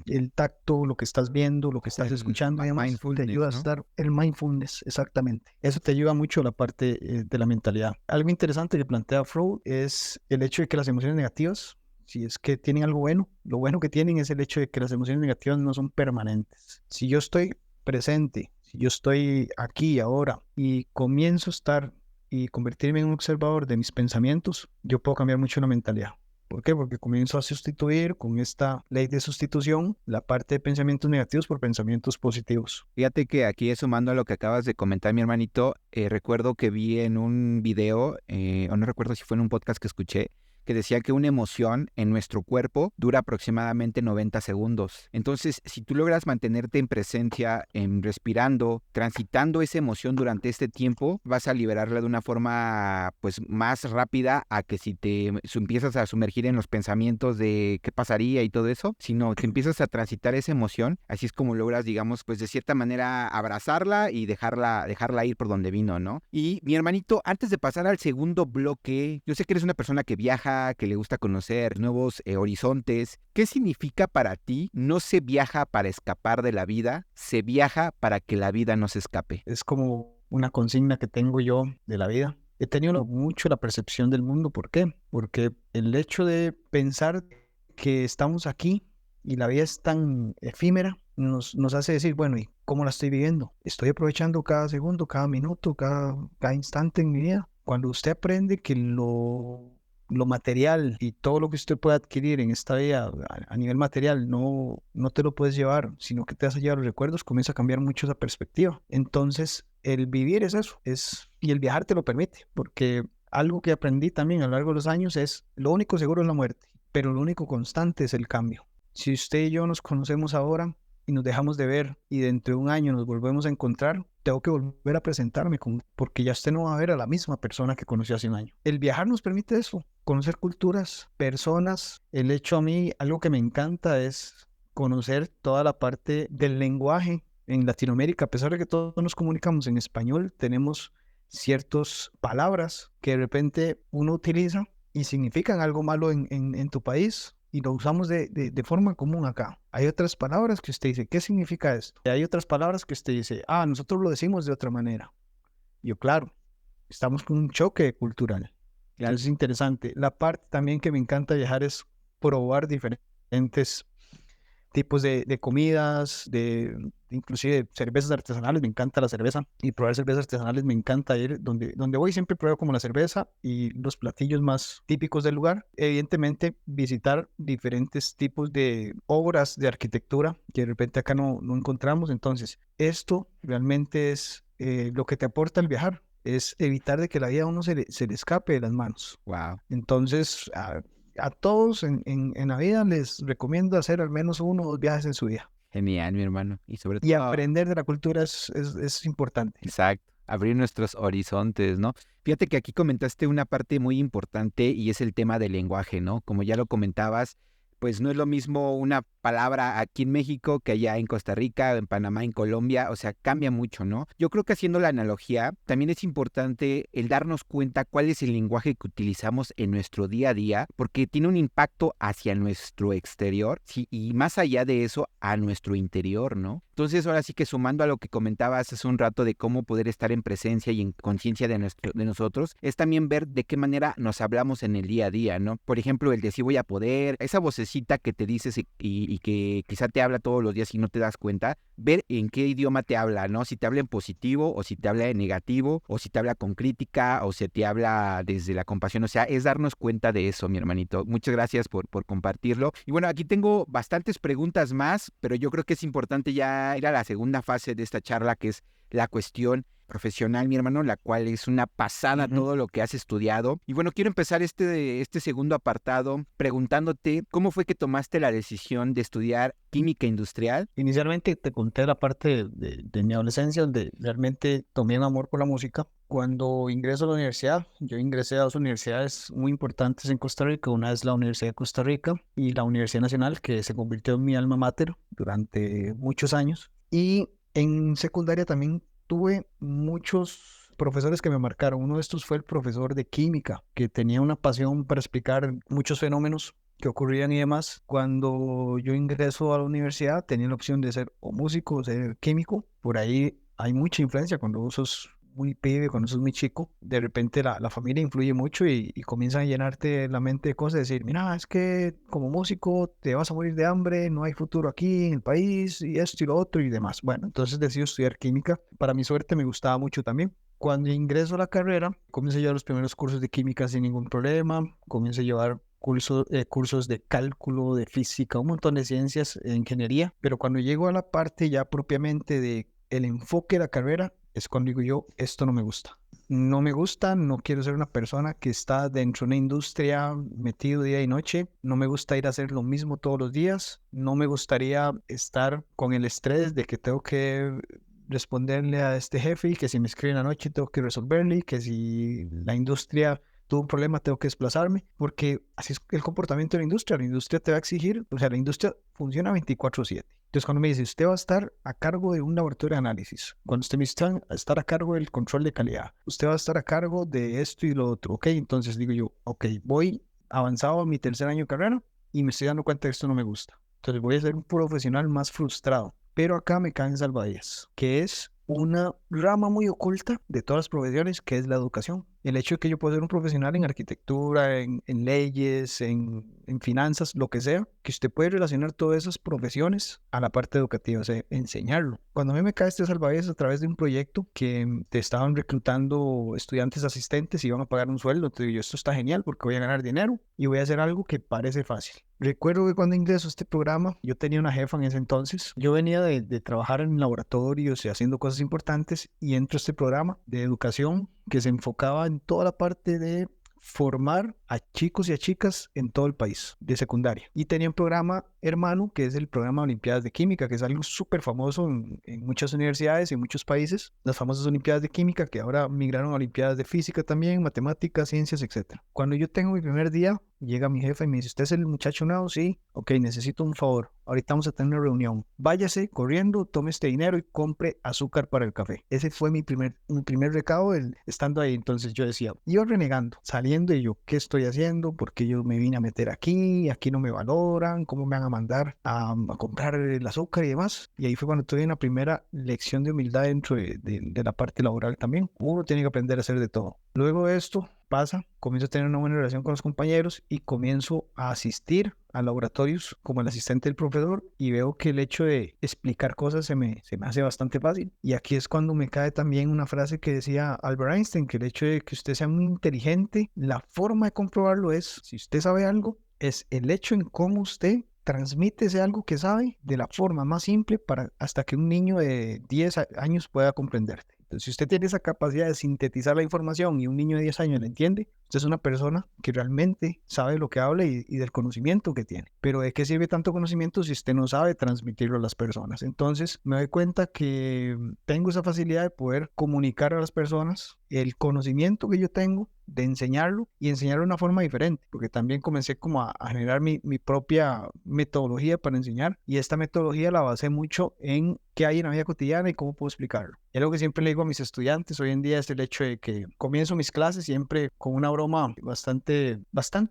el tacto, lo que estás viendo, lo que estás escuchando, además te ayuda a estar el mindfulness, exactamente. Eso te ayuda mucho a la parte de la mentalidad. Algo interesante que plantea Freud es el hecho de que las emociones negativas, si es que tienen algo bueno, lo bueno que tienen es el hecho de que las emociones negativas no son permanentes. Si yo estoy presente, si yo estoy aquí ahora y comienzo a estar y convertirme en un observador de mis pensamientos, yo puedo cambiar mucho la mentalidad. ¿Por qué? Porque comienzo a sustituir con esta ley de sustitución la parte de pensamientos negativos por pensamientos positivos. Fíjate que aquí, sumando a lo que acabas de comentar, mi hermanito, recuerdo que vi en un video, o no recuerdo si fue en un podcast que escuché, que decía que una emoción en nuestro cuerpo dura aproximadamente 90 segundos. Entonces, si tú logras mantenerte en presencia, en respirando, transitando esa emoción durante este tiempo, vas a liberarla de una forma pues más rápida a que si te empiezas a sumergir en los pensamientos de qué pasaría y todo eso, sino te empiezas a transitar esa emoción, así es como logras, digamos, pues de cierta manera abrazarla y dejarla ir por donde vino, ¿no? Y mi hermanito, antes de pasar al segundo bloque, yo sé que eres una persona que viaja, que le gusta conocer nuevos horizontes. ¿Qué significa para ti no se viaja para escapar de la vida, se viaja para que la vida no se escape? Es como una consigna que tengo yo de la vida. He tenido mucho la percepción del mundo. ¿Por qué? Porque el hecho de pensar que estamos aquí y la vida es tan efímera nos hace decir, bueno, ¿y cómo la estoy viviendo? ¿Estoy aprovechando cada segundo, cada minuto, cada instante en mi vida? Cuando usted aprende que lo material y todo lo que usted puede adquirir en esta vida a nivel material no te lo puedes llevar, sino que te vas a llevar los recuerdos, comienza a cambiar mucho esa perspectiva. Entonces, el vivir es eso, y el viajar te lo permite, porque algo que aprendí también a lo largo de los años es, lo único seguro es la muerte, pero lo único constante es el cambio. Si usted y yo nos conocemos ahora y nos dejamos de ver y dentro de un año nos volvemos a encontrar, tengo que volver a presentarme porque ya usted no va a ver a la misma persona que conoció hace un año. El viajar nos permite eso, conocer culturas, personas. El hecho a mí, algo que me encanta es conocer toda la parte del lenguaje en Latinoamérica. A pesar de que todos nos comunicamos en español, tenemos ciertas palabras que de repente uno utiliza y significan algo malo en tu país y lo usamos de forma común acá. Hay otras palabras que usted dice, ¿qué significa esto? Y hay otras palabras que usted dice, nosotros lo decimos de otra manera. Yo, claro, estamos con un choque cultural. Claro. Entonces es interesante. La parte también que me encanta viajar es probar diferentes tipos de comidas, inclusive cervezas artesanales. Me encanta la cerveza y probar cervezas artesanales. Me encanta ir donde voy, siempre pruebo como la cerveza y los platillos más típicos del lugar. Evidentemente visitar diferentes tipos de obras de arquitectura que de repente acá no encontramos. Entonces esto realmente es lo que te aporta el viajar, es evitar de que la vida a uno se le escape de las manos. Wow. Entonces a todos en la vida les recomiendo hacer al menos 1 o 2 viajes en su vida. Genial, mi hermano. Y sobre Y todo, aprender de la cultura es importante. exacto, abrir nuestros horizontes, ¿no? Fíjate que aquí comentaste una parte muy importante y es el tema del lenguaje, ¿no? Como ya lo comentabas, pues no es lo mismo una palabra aquí en México que allá en Costa Rica, en Panamá, en Colombia, o sea, cambia mucho, ¿no? Yo creo que haciendo la analogía, también es importante el darnos cuenta cuál es el lenguaje que utilizamos en nuestro día a día, porque tiene un impacto hacia nuestro exterior, sí, y más allá de eso, a nuestro interior, ¿no? Entonces, ahora sí que sumando a lo que comentabas hace un rato de cómo poder estar en presencia y en conciencia de nosotros, es también ver de qué manera nos hablamos en el día a día, ¿no? Por ejemplo, el de sí voy a poder, esa vocecita que te dices y que quizá te habla todos los días y no te das cuenta, ver en qué idioma te habla, ¿no? Si te habla en positivo o si te habla en negativo o si te habla con crítica o si te habla desde la compasión, o sea, es darnos cuenta de eso, mi hermanito. Muchas gracias por compartirlo. Y bueno, aquí tengo bastantes preguntas más, pero yo creo que es importante ya ir a la segunda fase de esta charla, que es la cuestión profesional, mi hermano, la cual es una pasada todo lo que has estudiado. Y bueno, quiero empezar este segundo apartado preguntándote cómo fue que tomaste la decisión de estudiar química industrial. Inicialmente te conté la parte de mi adolescencia donde realmente tomé un amor por la música. Cuando ingreso a la universidad, yo ingresé a 2 universidades muy importantes en Costa Rica. Una es la Universidad de Costa Rica y la Universidad Nacional, que se convirtió en mi alma mater durante muchos años. Y en secundaria también tuve muchos profesores que me marcaron. Uno de estos fue el profesor de química, que tenía una pasión para explicar muchos fenómenos que ocurrían y demás. Cuando yo ingreso a la universidad, tenía la opción de ser o músico o ser químico. Por ahí hay mucha influencia cuando vos sos muy pibe, cuando sos muy chico. De repente la familia influye mucho y comienzan a llenarte la mente de cosas, decir, mira, es que como músico te vas a morir de hambre, no hay futuro aquí en el país y esto y lo otro y demás. Bueno, entonces decido estudiar química. Para mi suerte me gustaba mucho también. Cuando ingreso a la carrera, comienzo a llevar los primeros cursos de química sin ningún problema, comienzo a llevar cursos de cálculo, de física, un montón de ciencias, de ingeniería, pero cuando llego a la parte ya propiamente de el enfoque de la carrera, es cuando digo yo, esto no me gusta. no me gusta, no quiero ser una persona que está dentro de una industria metido día y noche, no me gusta ir a hacer lo mismo todos los días, no me gustaría estar con el estrés de que tengo que responderle a este jefe y que si me escribe en la noche tengo que resolverle, que si la industria tuvo un problema tengo que desplazarme, porque así es el comportamiento de la industria te va a exigir, o sea, la industria funciona 24/7. Entonces, cuando me dice, usted va a estar a cargo de un laboratorio de análisis, cuando usted me dice, va a estar a cargo del control de calidad, usted va a estar a cargo de esto y lo otro, ok, entonces digo yo, ok, voy avanzado a mi tercer año de carrera y me estoy dando cuenta que esto no me gusta. Entonces voy a ser un profesional más frustrado. Pero acá me caen salvavidas, que es una rama muy oculta de todas las profesiones, que es la educación. El hecho de que yo pueda ser un profesional en arquitectura, en leyes, en finanzas, lo que sea, que usted puede relacionar todas esas profesiones a la parte educativa, o sea, enseñarlo. Cuando a mí me cae este salvavidas a través de un proyecto que te estaban reclutando estudiantes asistentes y iban a pagar un sueldo, entonces yo, esto está genial porque voy a ganar dinero y voy a hacer algo que parece fácil. Recuerdo que cuando ingreso a este programa, yo tenía una jefa en ese entonces. Yo venía de trabajar en laboratorios y haciendo cosas importantes y entro a este programa de educación que se enfocaba en toda la parte de formar a chicos y a chicas en todo el país de secundaria. Y tenía un programa hermano que es el programa de Olimpiadas de Química, que es algo súper famoso en muchas universidades y en muchos países. Las famosas Olimpiadas de Química que ahora migraron a Olimpiadas de Física también, Matemáticas, Ciencias, etc. Cuando yo tengo mi primer día, llega mi jefe y me dice, ¿usted es el muchacho nuevo? Sí. Ok, necesito un favor. Ahorita vamos a tener una reunión. Váyase corriendo, tome este dinero y compre azúcar para el café. Ese fue mi primer recado estando ahí. Entonces yo decía, iba renegando, saliendo y yo, ¿qué estoy haciendo? ¿Por qué yo me vine a meter aquí? Aquí no me valoran. ¿Cómo me van a mandar a comprar el azúcar y demás? Y ahí fue cuando tuve una primera lección de humildad dentro de la parte laboral también. Uno tiene que aprender a hacer de todo. Luego de esto pasa, comienzo a tener una buena relación con los compañeros y comienzo a asistir a laboratorios como el asistente del profesor y veo que el hecho de explicar cosas se me hace bastante fácil. Y aquí es cuando me cae también una frase que decía Albert Einstein, que el hecho de que usted sea muy inteligente, la forma de comprobarlo es, si usted sabe algo, es el hecho en cómo usted transmite ese algo que sabe de la forma más simple para hasta que un niño de 10 años pueda comprenderte. Entonces, si usted tiene esa capacidad de sintetizar la información y un niño de 10 años la entiende, usted es una persona que realmente sabe lo que habla y del conocimiento que tiene. Pero ¿de qué sirve tanto conocimiento si usted no sabe transmitirlo a las personas? Entonces, me doy cuenta que tengo esa facilidad de poder comunicar a las personas el conocimiento que yo tengo, de enseñarlo y enseñarlo de una forma diferente, porque también comencé como a generar mi propia metodología para enseñar y esta metodología la basé mucho en qué hay en la vida cotidiana y cómo puedo explicarlo. Y algo que siempre le digo a mis estudiantes hoy en día es el hecho de que comienzo mis clases siempre con una broma bastante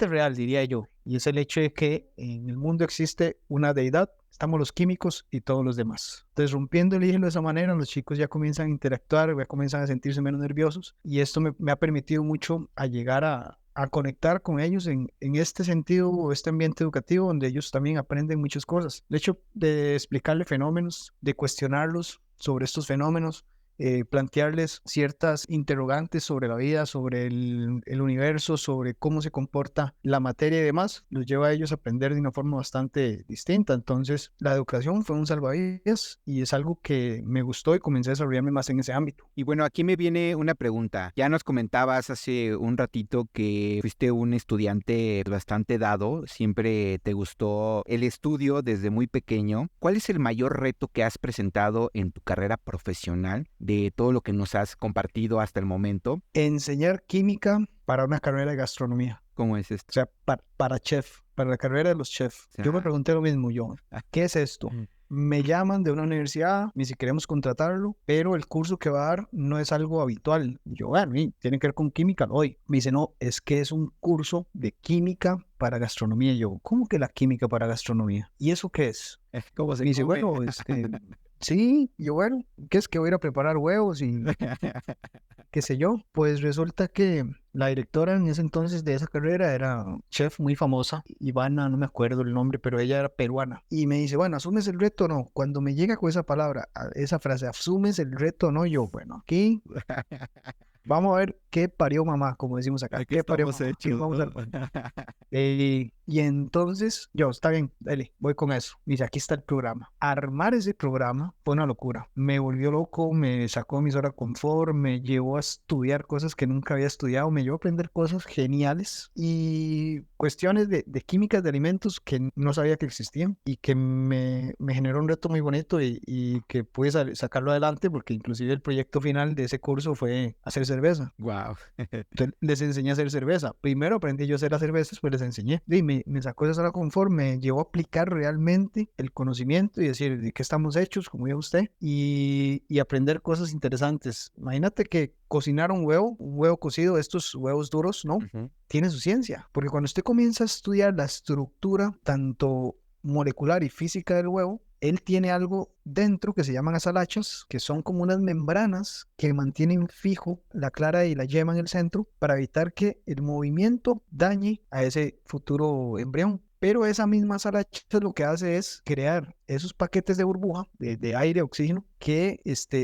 real, diría yo, y es el hecho de que en el mundo existe una deidad, estamos los químicos y todos los demás. Entonces, rompiendo el hielo de esa manera, los chicos ya comienzan a interactuar, ya comienzan a sentirse menos nerviosos y esto me ha permitido mucho a llegar a conectar con ellos en este sentido, este ambiente educativo donde ellos también aprenden muchas cosas. El hecho de explicarle fenómenos, de cuestionarlos sobre estos fenómenos, plantearles ciertas interrogantes sobre la vida, sobre el universo, sobre cómo se comporta la materia y demás, los lleva a ellos a aprender de una forma bastante distinta. Entonces, la educación fue un salvavidas y es algo que me gustó y comencé a desarrollarme más en ese ámbito. Y bueno, aquí me viene una pregunta. Ya nos comentabas hace un ratito que fuiste un estudiante bastante dado, siempre te gustó el estudio desde muy pequeño. ¿Cuál es el mayor reto que has presentado en tu carrera profesional de todo lo que nos has compartido hasta el momento? Enseñar química para una carrera de gastronomía. ¿Cómo es esto? O sea, para chef, para la carrera de los chefs. Yo me pregunté lo mismo yo. ¿Qué es esto? Me llaman de una universidad, ni si queremos contratarlo, pero el curso que va a dar no es algo habitual. Yo, bueno, tiene que ver con química, lo doy. Me dice, no, es que es un curso de química para gastronomía. Y yo, ¿cómo que la química para gastronomía? ¿Y eso qué es? ¿Cómo se Me dice, come? bueno, sí, yo, bueno, ¿qué es que voy a ir a preparar huevos y qué sé yo? Pues resulta que la directora en ese entonces de esa carrera era chef muy famosa, Ivana, no me acuerdo el nombre, pero ella era peruana. Y me dice, bueno, ¿asumes el reto o no? Cuando me llega con esa palabra, esa frase, ¿asumes el reto o no? Yo, bueno, aquí vamos a ver ¿qué parió mamá? Como decimos acá. Aquí ¿Qué parió estamos mamá? ¿Qué hechos, vamos a ¿no? y entonces yo, está bien, dale, voy con eso. Dice, aquí está el programa. Armar ese programa fue una locura. Me volvió loco, me sacó de mi zona de confort, me llevó a estudiar cosas que nunca había estudiado, me llevó a aprender cosas geniales y cuestiones de químicas de alimentos que no sabía que existían y que me generó un reto muy bonito y que pude sacarlo adelante porque inclusive el proyecto final de ese curso fue hacer cerveza. Wow. Entonces, les enseñé a hacer cerveza. Primero aprendí yo a hacer la cerveza, después les enseñé. Y me sacó de esa zona de confort, me llevó a aplicar realmente el conocimiento y decir de qué estamos hechos, como dijo usted, y aprender cosas interesantes. Imagínate que cocinar un huevo cocido, estos huevos duros, ¿no? Ujú. Tiene su ciencia. Porque cuando usted comienza a estudiar la estructura, tanto molecular y física del huevo, él tiene algo dentro que se llaman azalachas, que son como unas membranas que mantienen fijo la clara y la yema en el centro para evitar que el movimiento dañe a ese futuro embrión. Pero esa misma azalacha lo que hace es crear esos paquetes de burbuja, de aire, oxígeno, que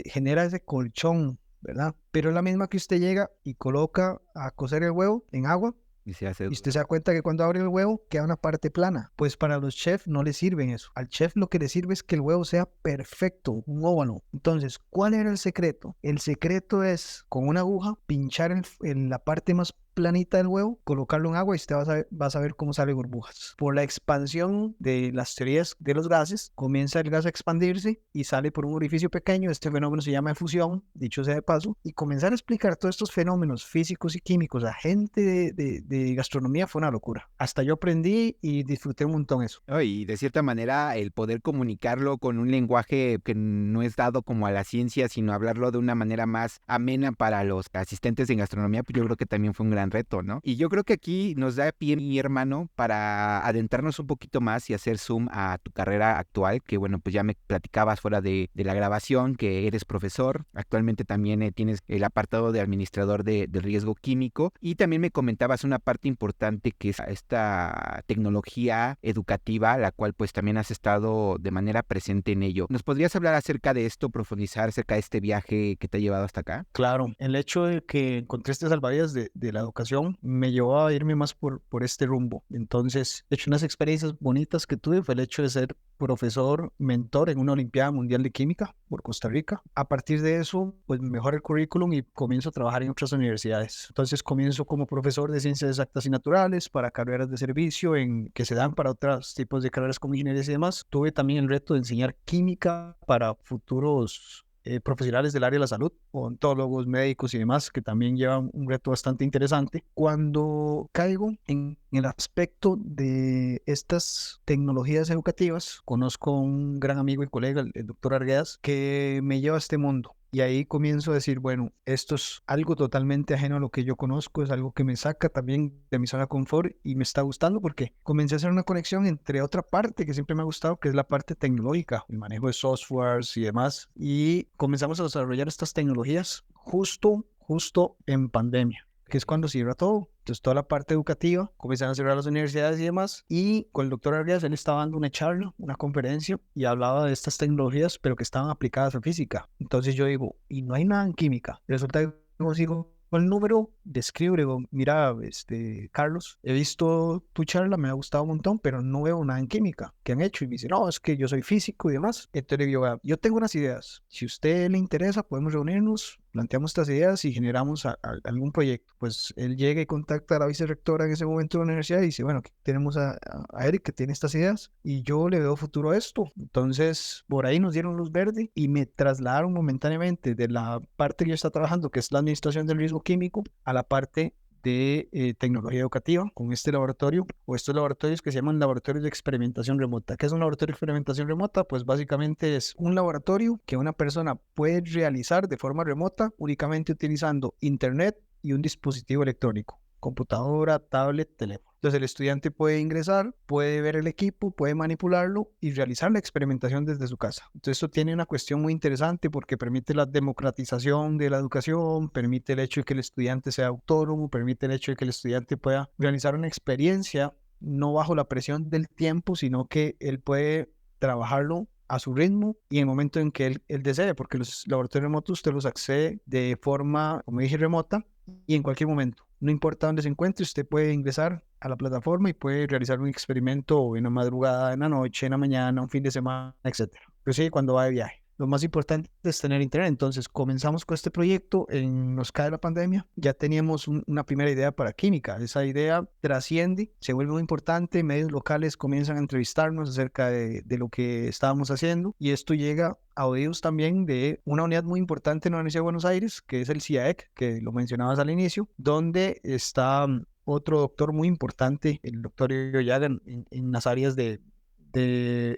genera ese colchón, ¿verdad? Pero es la misma que usted llega y coloca a cocer el huevo en agua Y se hace y usted duro. se da cuenta que cuando abre el huevo queda una parte plana. Pues para los chefs no les sirven eso. Al chef lo que le sirve es que el huevo sea perfecto, un óvalo. Entonces, ¿cuál era el secreto? El secreto es con una aguja pinchar en la parte más planita del huevo, colocarlo en agua y usted va a ver cómo sale burbujas. Por la expansión de las teorías de los gases, comienza el gas a expandirse y sale por un orificio pequeño. Este fenómeno se llama efusión, dicho sea de paso, y comenzar a explicar todos estos fenómenos físicos y químicos a gente de gastronomía fue una locura. Hasta yo aprendí y disfruté un montón eso. ¿No? Y de cierta manera el poder comunicarlo con un lenguaje que no es dado como a la ciencia, sino hablarlo de una manera más amena para los asistentes en gastronomía, pues yo creo que también fue un gran reto, ¿no? Y yo creo que aquí nos da pie, mi hermano, para adentrarnos un poquito más y hacer zoom a tu carrera actual, que bueno, pues ya me platicabas fuera de la grabación, que eres profesor, actualmente también tienes el apartado de administrador de riesgo químico, y también me comentabas una parte importante que es esta tecnología educativa, la cual pues también has estado de manera presente en ello. ¿Nos podrías hablar acerca de esto, profundizar acerca de este viaje que te ha llevado hasta acá? Claro, el hecho de que encontré este salvavidas de la educación me llevó a irme más por este rumbo. Entonces, de hecho, unas experiencias bonitas que tuve fue el hecho de ser profesor, mentor en una Olimpiada Mundial de Química por Costa Rica. A partir de eso, pues mejoré el currículum y comienzo a trabajar en otras universidades. Entonces, comienzo como profesor de ciencias exactas y naturales para carreras de servicio que se dan para otros tipos de carreras como ingeniería y demás. Tuve también el reto de enseñar química para futuros profesionales del área de la salud, odontólogos, médicos y demás, que también llevan un reto bastante interesante. Cuando caigo en el aspecto de estas tecnologías educativas, conozco a un gran amigo y colega, el doctor Arguedas, que me lleva a este mundo. Y ahí comienzo a decir, bueno, esto es algo totalmente ajeno a lo que yo conozco, es algo que me saca también de mi zona de confort y me está gustando porque comencé a hacer una conexión entre otra parte que siempre me ha gustado, que es la parte tecnológica, el manejo de softwares y demás. Y comenzamos a desarrollar estas tecnologías justo en pandemia, que es cuando cierra todo. Entonces, toda la parte educativa, comienzan a cerrar las universidades y demás. Y con el doctor Arias, él estaba dando una charla, una conferencia, y hablaba de estas tecnologías, pero que estaban aplicadas a física. Entonces yo digo, y no hay nada en química. Resulta que consigo el número, le escribo, le digo, mira, Carlos, he visto tu charla, me ha gustado un montón, pero no veo nada en química. ¿Qué han hecho? Y me dice, no, es que yo soy físico y demás. Entonces le digo, "Vea, yo tengo unas ideas. Si a usted le interesa, podemos reunirnos, planteamos estas ideas y generamos algún proyecto". Pues él llega y contacta a la vicerrectora en ese momento de la universidad y dice, bueno, aquí tenemos a Eric que tiene estas ideas y yo le veo futuro a esto. Entonces, por ahí nos dieron luz verde y me trasladaron momentáneamente de la parte que yo estaba trabajando, que es la administración del riesgo químico, a la parte de tecnología educativa con este laboratorio o estos laboratorios que se llaman laboratorios de experimentación remota. ¿Qué es un laboratorio de experimentación remota? Pues básicamente es un laboratorio que una persona puede realizar de forma remota únicamente utilizando internet y un dispositivo electrónico, computadora, tablet, teléfono. Entonces el estudiante puede ingresar, puede ver el equipo, puede manipularlo y realizar la experimentación desde su casa. Entonces esto tiene una cuestión muy interesante porque permite la democratización de la educación, permite el hecho de que el estudiante sea autónomo, permite el hecho de que el estudiante pueda realizar una experiencia no bajo la presión del tiempo, sino que él puede trabajarlo a su ritmo y en el momento en que él desee, porque los laboratorios remotos usted los accede de forma, como dije, remota, y en cualquier momento. No importa dónde se encuentre, usted puede ingresar a la plataforma y puede realizar un experimento en la madrugada, en la noche, en la mañana, un fin de semana, etcétera. Pero sí, cuando va de viaje. Lo más importante es tener internet. Entonces comenzamos con este proyecto, nos cae la pandemia, ya teníamos una primera idea para química. Esa idea trasciende, se vuelve muy importante, medios locales comienzan a entrevistarnos acerca de lo que estábamos haciendo y esto llega a oídos también de una unidad muy importante en la Universidad de Buenos Aires, que es el CIAEC, que lo mencionabas al inicio, donde está otro doctor muy importante, el doctor Yoyaga, en las áreas de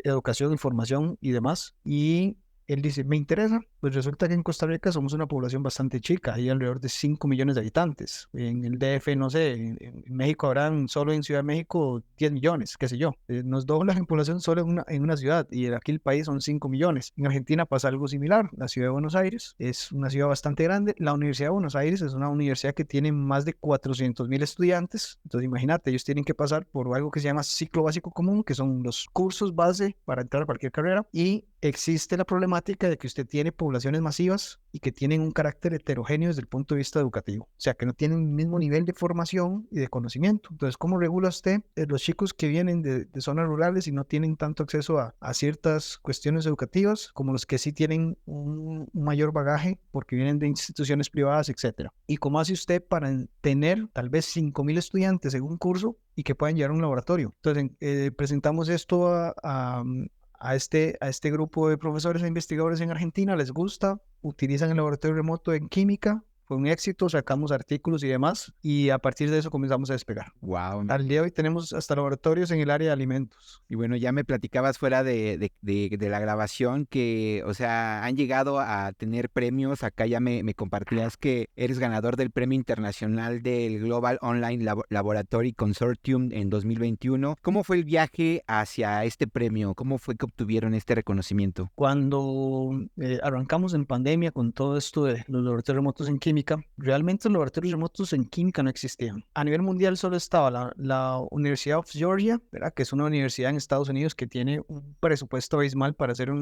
educación, información y demás. Y él dice, me interesa, pues resulta que en Costa Rica somos una población bastante chica, hay alrededor de 5 millones de habitantes. En el DF, no sé, en México habrán solo en Ciudad de México 10 millones, qué sé yo. Nos doblan en población solo en una ciudad y aquí el país son 5 millones. En Argentina pasa algo similar. La ciudad de Buenos Aires es una ciudad bastante grande. La Universidad de Buenos Aires es una universidad que tiene más de 400,000 estudiantes. Entonces imagínate, ellos tienen que pasar por algo que se llama ciclo básico común, que son los cursos base para entrar a cualquier carrera, y existe la problemática de que usted tiene poblaciones masivas y que tienen un carácter heterogéneo desde el punto de vista educativo, o sea, que no tienen el mismo nivel de formación y de conocimiento. Entonces, ¿cómo regula usted los chicos que vienen de zonas rurales y no tienen tanto acceso a ciertas cuestiones educativas, como los que sí tienen un mayor bagaje porque vienen de instituciones privadas, etcétera? ¿Y cómo hace usted para tener tal vez 5,000 estudiantes en un curso y que puedan llevar a un laboratorio? Entonces, presentamos esto a este grupo de profesores e investigadores en Argentina, les gusta, utilizan el laboratorio remoto en química, fue un éxito, sacamos artículos y demás, y a partir de eso comenzamos a despegar. Wow. Al día de hoy tenemos hasta laboratorios en el área de alimentos. Y bueno, ya me platicabas fuera de la grabación que, o sea, han llegado a tener premios. Acá ya me compartías que eres ganador del Premio Internacional del Global Online Laboratory Consortium en 2021. ¿Cómo fue el viaje hacia este premio? ¿Cómo fue que obtuvieron este reconocimiento? Cuando arrancamos en pandemia con todo esto de los laboratorios remotos en química, realmente los laboratorios remotos en química no existían. A nivel mundial solo estaba la University of Georgia, ¿verdad? Que es una universidad en Estados Unidos que tiene un presupuesto abismal para hacer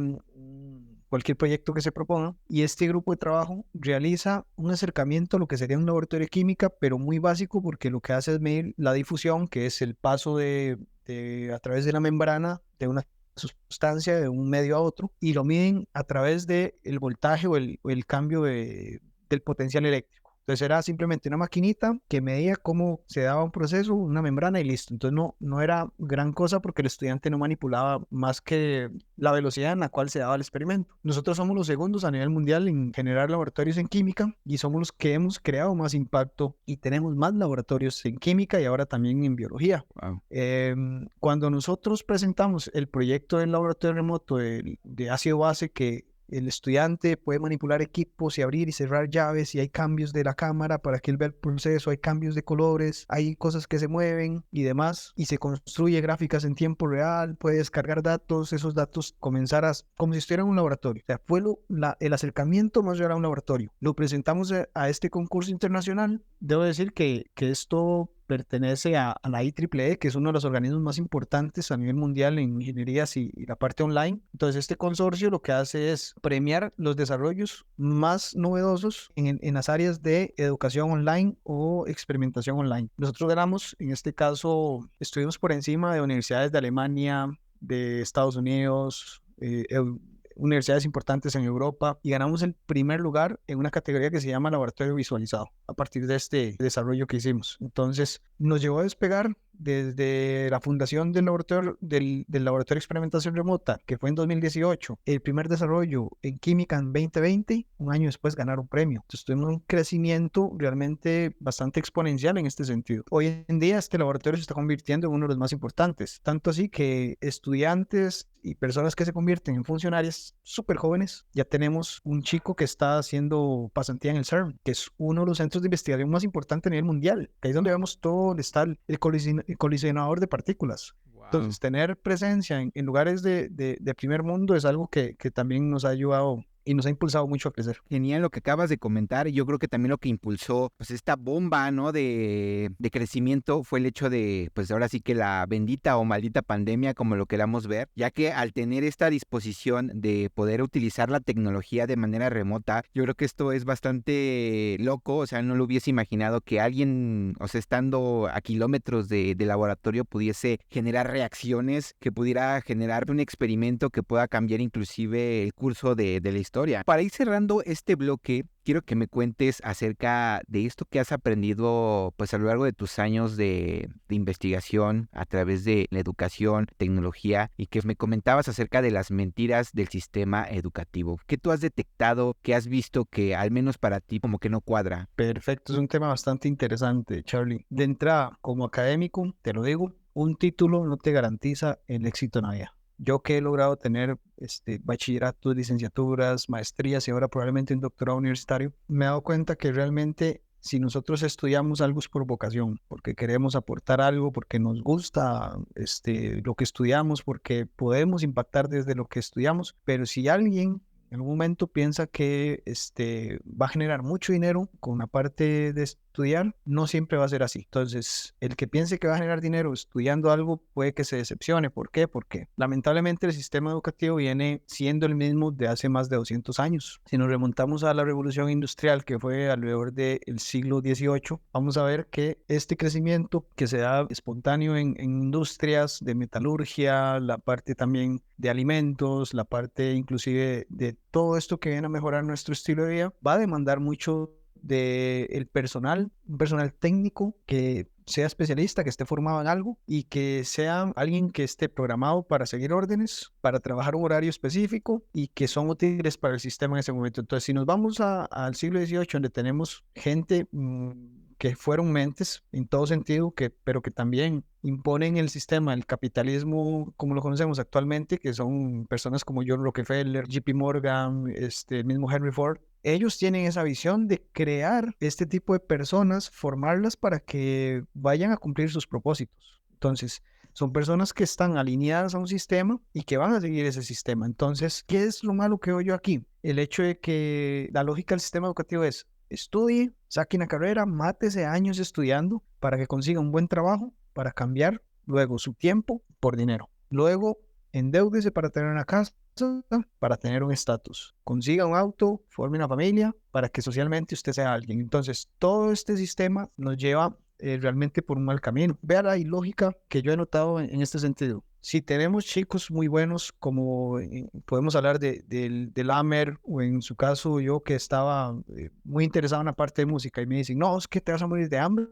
cualquier proyecto que se proponga, y este grupo de trabajo realiza un acercamiento a lo que sería un laboratorio de química, pero muy básico, porque lo que hace es medir la difusión, que es el paso a través de la membrana de una sustancia de un medio a otro, y lo miden a través del voltaje o el cambio del potencial eléctrico. Entonces era simplemente una maquinita que medía cómo se daba un proceso, una membrana y listo. Entonces no era gran cosa porque el estudiante no manipulaba más que la velocidad en la cual se daba el experimento. Nosotros somos los segundos a nivel mundial en generar laboratorios en química y somos los que hemos creado más impacto y tenemos más laboratorios en química y ahora también en biología. Wow. Cuando nosotros presentamos el proyecto del laboratorio remoto de ácido base, que el estudiante puede manipular equipos y abrir y cerrar llaves, y hay cambios de la cámara para que él vea el proceso, hay cambios de colores, hay cosas que se mueven y demás, y se construye gráficas en tiempo real, puede descargar datos, esos datos comenzar como si estuviera en un laboratorio. O sea, fue el acercamiento más real a un laboratorio. Lo presentamos a este concurso internacional. Debo decir que esto pertenece a la IEEE, que es uno de los organismos más importantes a nivel mundial en ingenierías y la parte online. Entonces, este consorcio lo que hace es premiar los desarrollos más novedosos en las áreas de educación online o experimentación online. Nosotros ganamos, en este caso, estuvimos por encima de universidades de Alemania, de Estados Unidos, universidades importantes en Europa, y ganamos el primer lugar en una categoría que se llama laboratorio visualizado a partir de este desarrollo que hicimos. Entonces nos llevó a despegar desde la fundación del laboratorio de experimentación remota, que fue en 2018, el primer desarrollo en química en 2020, un año después ganar un premio. Entonces tuvimos un crecimiento realmente bastante exponencial en este sentido. Hoy en día este laboratorio se está convirtiendo en uno de los más importantes, tanto así que estudiantes y personas que se convierten en funcionarios súper jóvenes, ya tenemos un chico que está haciendo pasantía en el CERN, que es uno de los centros de investigación más importantes a nivel mundial, que ahí es donde vemos todo, donde está el colisionador de partículas. Wow. Entonces, tener presencia en lugares de primer mundo es algo que también nos ha ayudado y nos ha impulsado mucho a crecer. Genial lo que acabas de comentar. Yo creo que también lo que impulsó pues esta bomba, ¿no? de crecimiento fue el hecho de, pues ahora sí que la bendita o maldita pandemia, como lo queramos ver, ya que al tener esta disposición de poder utilizar la tecnología de manera remota, yo creo que esto es bastante loco. O sea, no lo hubiese imaginado que alguien, o sea, estando a kilómetros de laboratorio, pudiese generar reacciones, que pudiera generar un experimento que pueda cambiar inclusive el curso de la historia. Para ir cerrando este bloque, quiero que me cuentes acerca de esto que has aprendido pues a lo largo de tus años de investigación a través de la educación, tecnología, y que me comentabas acerca de las mentiras del sistema educativo. ¿Qué tú has detectado, qué has visto que al menos para ti como que no cuadra? Perfecto, es un tema bastante interesante, Charlie. De entrada, como académico, te lo digo, un título no te garantiza el éxito en la vida. Yo que he logrado tener bachilleratos, licenciaturas, maestrías y ahora probablemente un doctorado universitario, me he dado cuenta que realmente si nosotros estudiamos algo es por vocación, porque queremos aportar algo, porque nos gusta lo que estudiamos, porque podemos impactar desde lo que estudiamos, pero si alguien en algún momento piensa que va a generar mucho dinero con la parte de estudiar, no siempre va a ser así. Entonces, el que piense que va a generar dinero estudiando algo puede que se decepcione. ¿Por qué? Porque lamentablemente el sistema educativo viene siendo el mismo de hace más de 200 años. Si nos remontamos a la revolución industrial que fue alrededor del siglo XVIII, vamos a ver que este crecimiento que se da espontáneo en industrias de metalurgia, la parte también de alimentos, la parte inclusive de todo esto que viene a mejorar nuestro estilo de vida, va a demandar mucho del personal, un personal técnico que sea especialista, que esté formado en algo y que sea alguien que esté programado para seguir órdenes, para trabajar un horario específico y que son útiles para el sistema en ese momento. Entonces, si nos vamos al siglo XVIII, donde tenemos gente que fueron mentes en todo sentido, pero que también imponen el sistema, el capitalismo como lo conocemos actualmente, que son personas como John Rockefeller, JP Morgan, el mismo Henry Ford. Ellos tienen esa visión de crear este tipo de personas, formarlas para que vayan a cumplir sus propósitos. Entonces, son personas que están alineadas a un sistema y que van a seguir ese sistema. Entonces, ¿qué es lo malo que veo yo aquí? El hecho de que la lógica del sistema educativo es estudie, saque una carrera, mátese años estudiando para que consiga un buen trabajo, para cambiar luego su tiempo por dinero. Luego, endeúdese para tener una casa, para tener un estatus. Consiga un auto, forme una familia para que socialmente usted sea alguien. Entonces, todo este sistema nos lleva realmente por un mal camino. Vea la ilógica que yo he notado en este sentido. Si tenemos chicos muy buenos, como podemos hablar del Amer, o en su caso yo que estaba muy interesado en la parte de música y me dicen, no, es que te vas a morir de hambre,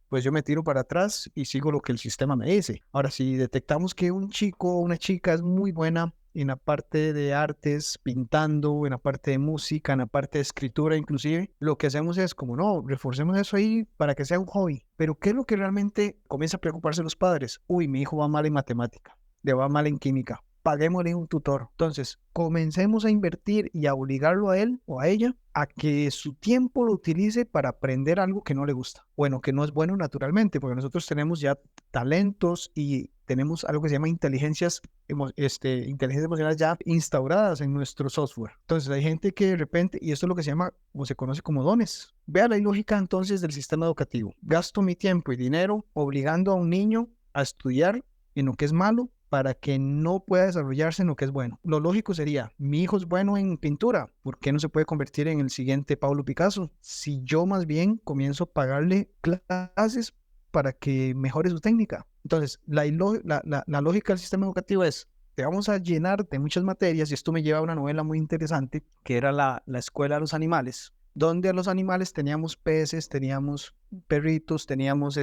pues yo me tiro para atrás y sigo lo que el sistema me dice. Ahora, si detectamos que un chico o una chica es muy buena en la parte de artes, pintando, en la parte de música, en la parte de escritura inclusive, lo que hacemos es como, no, reforcemos eso ahí para que sea un hobby. Pero ¿qué es lo que realmente comienza a preocuparse los padres? Uy, mi hijo va mal en matemática, le va mal en química, paguémosle un tutor. Entonces, comencemos a invertir y a obligarlo a él o a ella a que su tiempo lo utilice para aprender algo que no le gusta. Bueno, que no es bueno naturalmente, porque nosotros tenemos ya talentos y tenemos algo que se llama inteligencias emocionales ya instauradas en nuestro software. Entonces, hay gente que de repente, y esto es lo que se llama o se conoce como dones. Vea la ilógica entonces del sistema educativo. Gasto mi tiempo y dinero obligando a un niño a estudiar en lo que es malo para que no pueda desarrollarse en lo que es bueno. Lo lógico sería, mi hijo es bueno en pintura, ¿por qué no se puede convertir en el siguiente Pablo Picasso? Si yo más bien comienzo a pagarle clases para que mejore su técnica. Entonces, la lógica del sistema educativo es, te vamos a llenar de muchas materias, y esto me lleva a una novela muy interesante, que era la Escuela de los Animales, donde a los animales teníamos peces, teníamos perritos, teníamos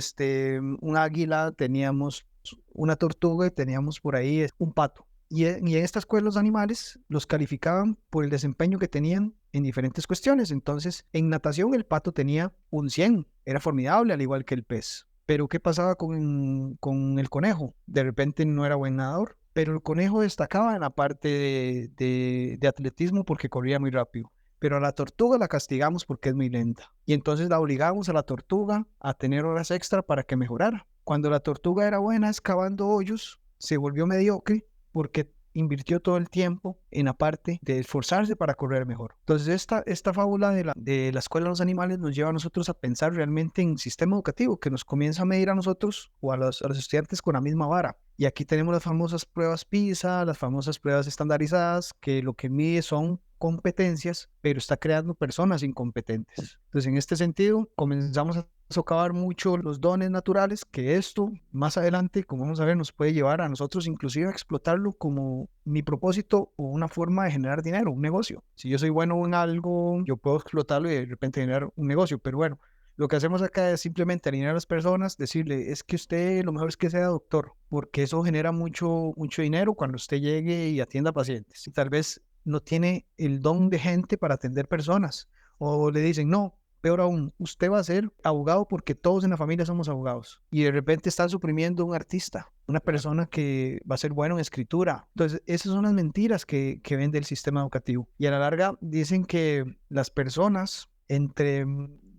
un águila, teníamos una tortuga y teníamos por ahí un pato. Y en esta escuela los animales los calificaban por el desempeño que tenían en diferentes cuestiones. Entonces, en natación el pato tenía un 100, era formidable al igual que el pez. Pero ¿qué pasaba con el conejo? De repente no era buen nadador, pero el conejo destacaba en la parte de atletismo porque corría muy rápido. Pero a la tortuga la castigamos porque es muy lenta. Y entonces la obligamos a la tortuga a tener horas extra para que mejorara. Cuando la tortuga era buena excavando hoyos, se volvió mediocre porque invirtió todo el tiempo en la parte de esforzarse para correr mejor. Entonces, esta fábula de la escuela de los animales nos lleva a nosotros a pensar realmente en un sistema educativo que nos comienza a medir a nosotros o a los estudiantes con la misma vara. Y aquí tenemos las famosas pruebas PISA, las famosas pruebas estandarizadas, que lo que mide son competencias, pero está creando personas incompetentes. Entonces, en este sentido, comenzamos a socavar mucho los dones naturales, que esto más adelante, como vamos a ver, nos puede llevar a nosotros inclusive a explotarlo como mi propósito o una forma de generar dinero, un negocio. Si yo soy bueno en algo, yo puedo explotarlo y de repente generar un negocio, pero bueno, lo que hacemos acá es simplemente alinear a las personas, decirle, es que usted lo mejor es que sea doctor, porque eso genera mucho dinero cuando usted llegue y atienda pacientes. Y tal vez no tiene el don de gente para atender personas. O le dicen, no, peor aún, usted va a ser abogado porque todos en la familia somos abogados. Y de repente están suprimiendo un artista, una persona que va a ser bueno en escritura. Entonces, esas son las mentiras que vende el sistema educativo. Y a la larga dicen que las personas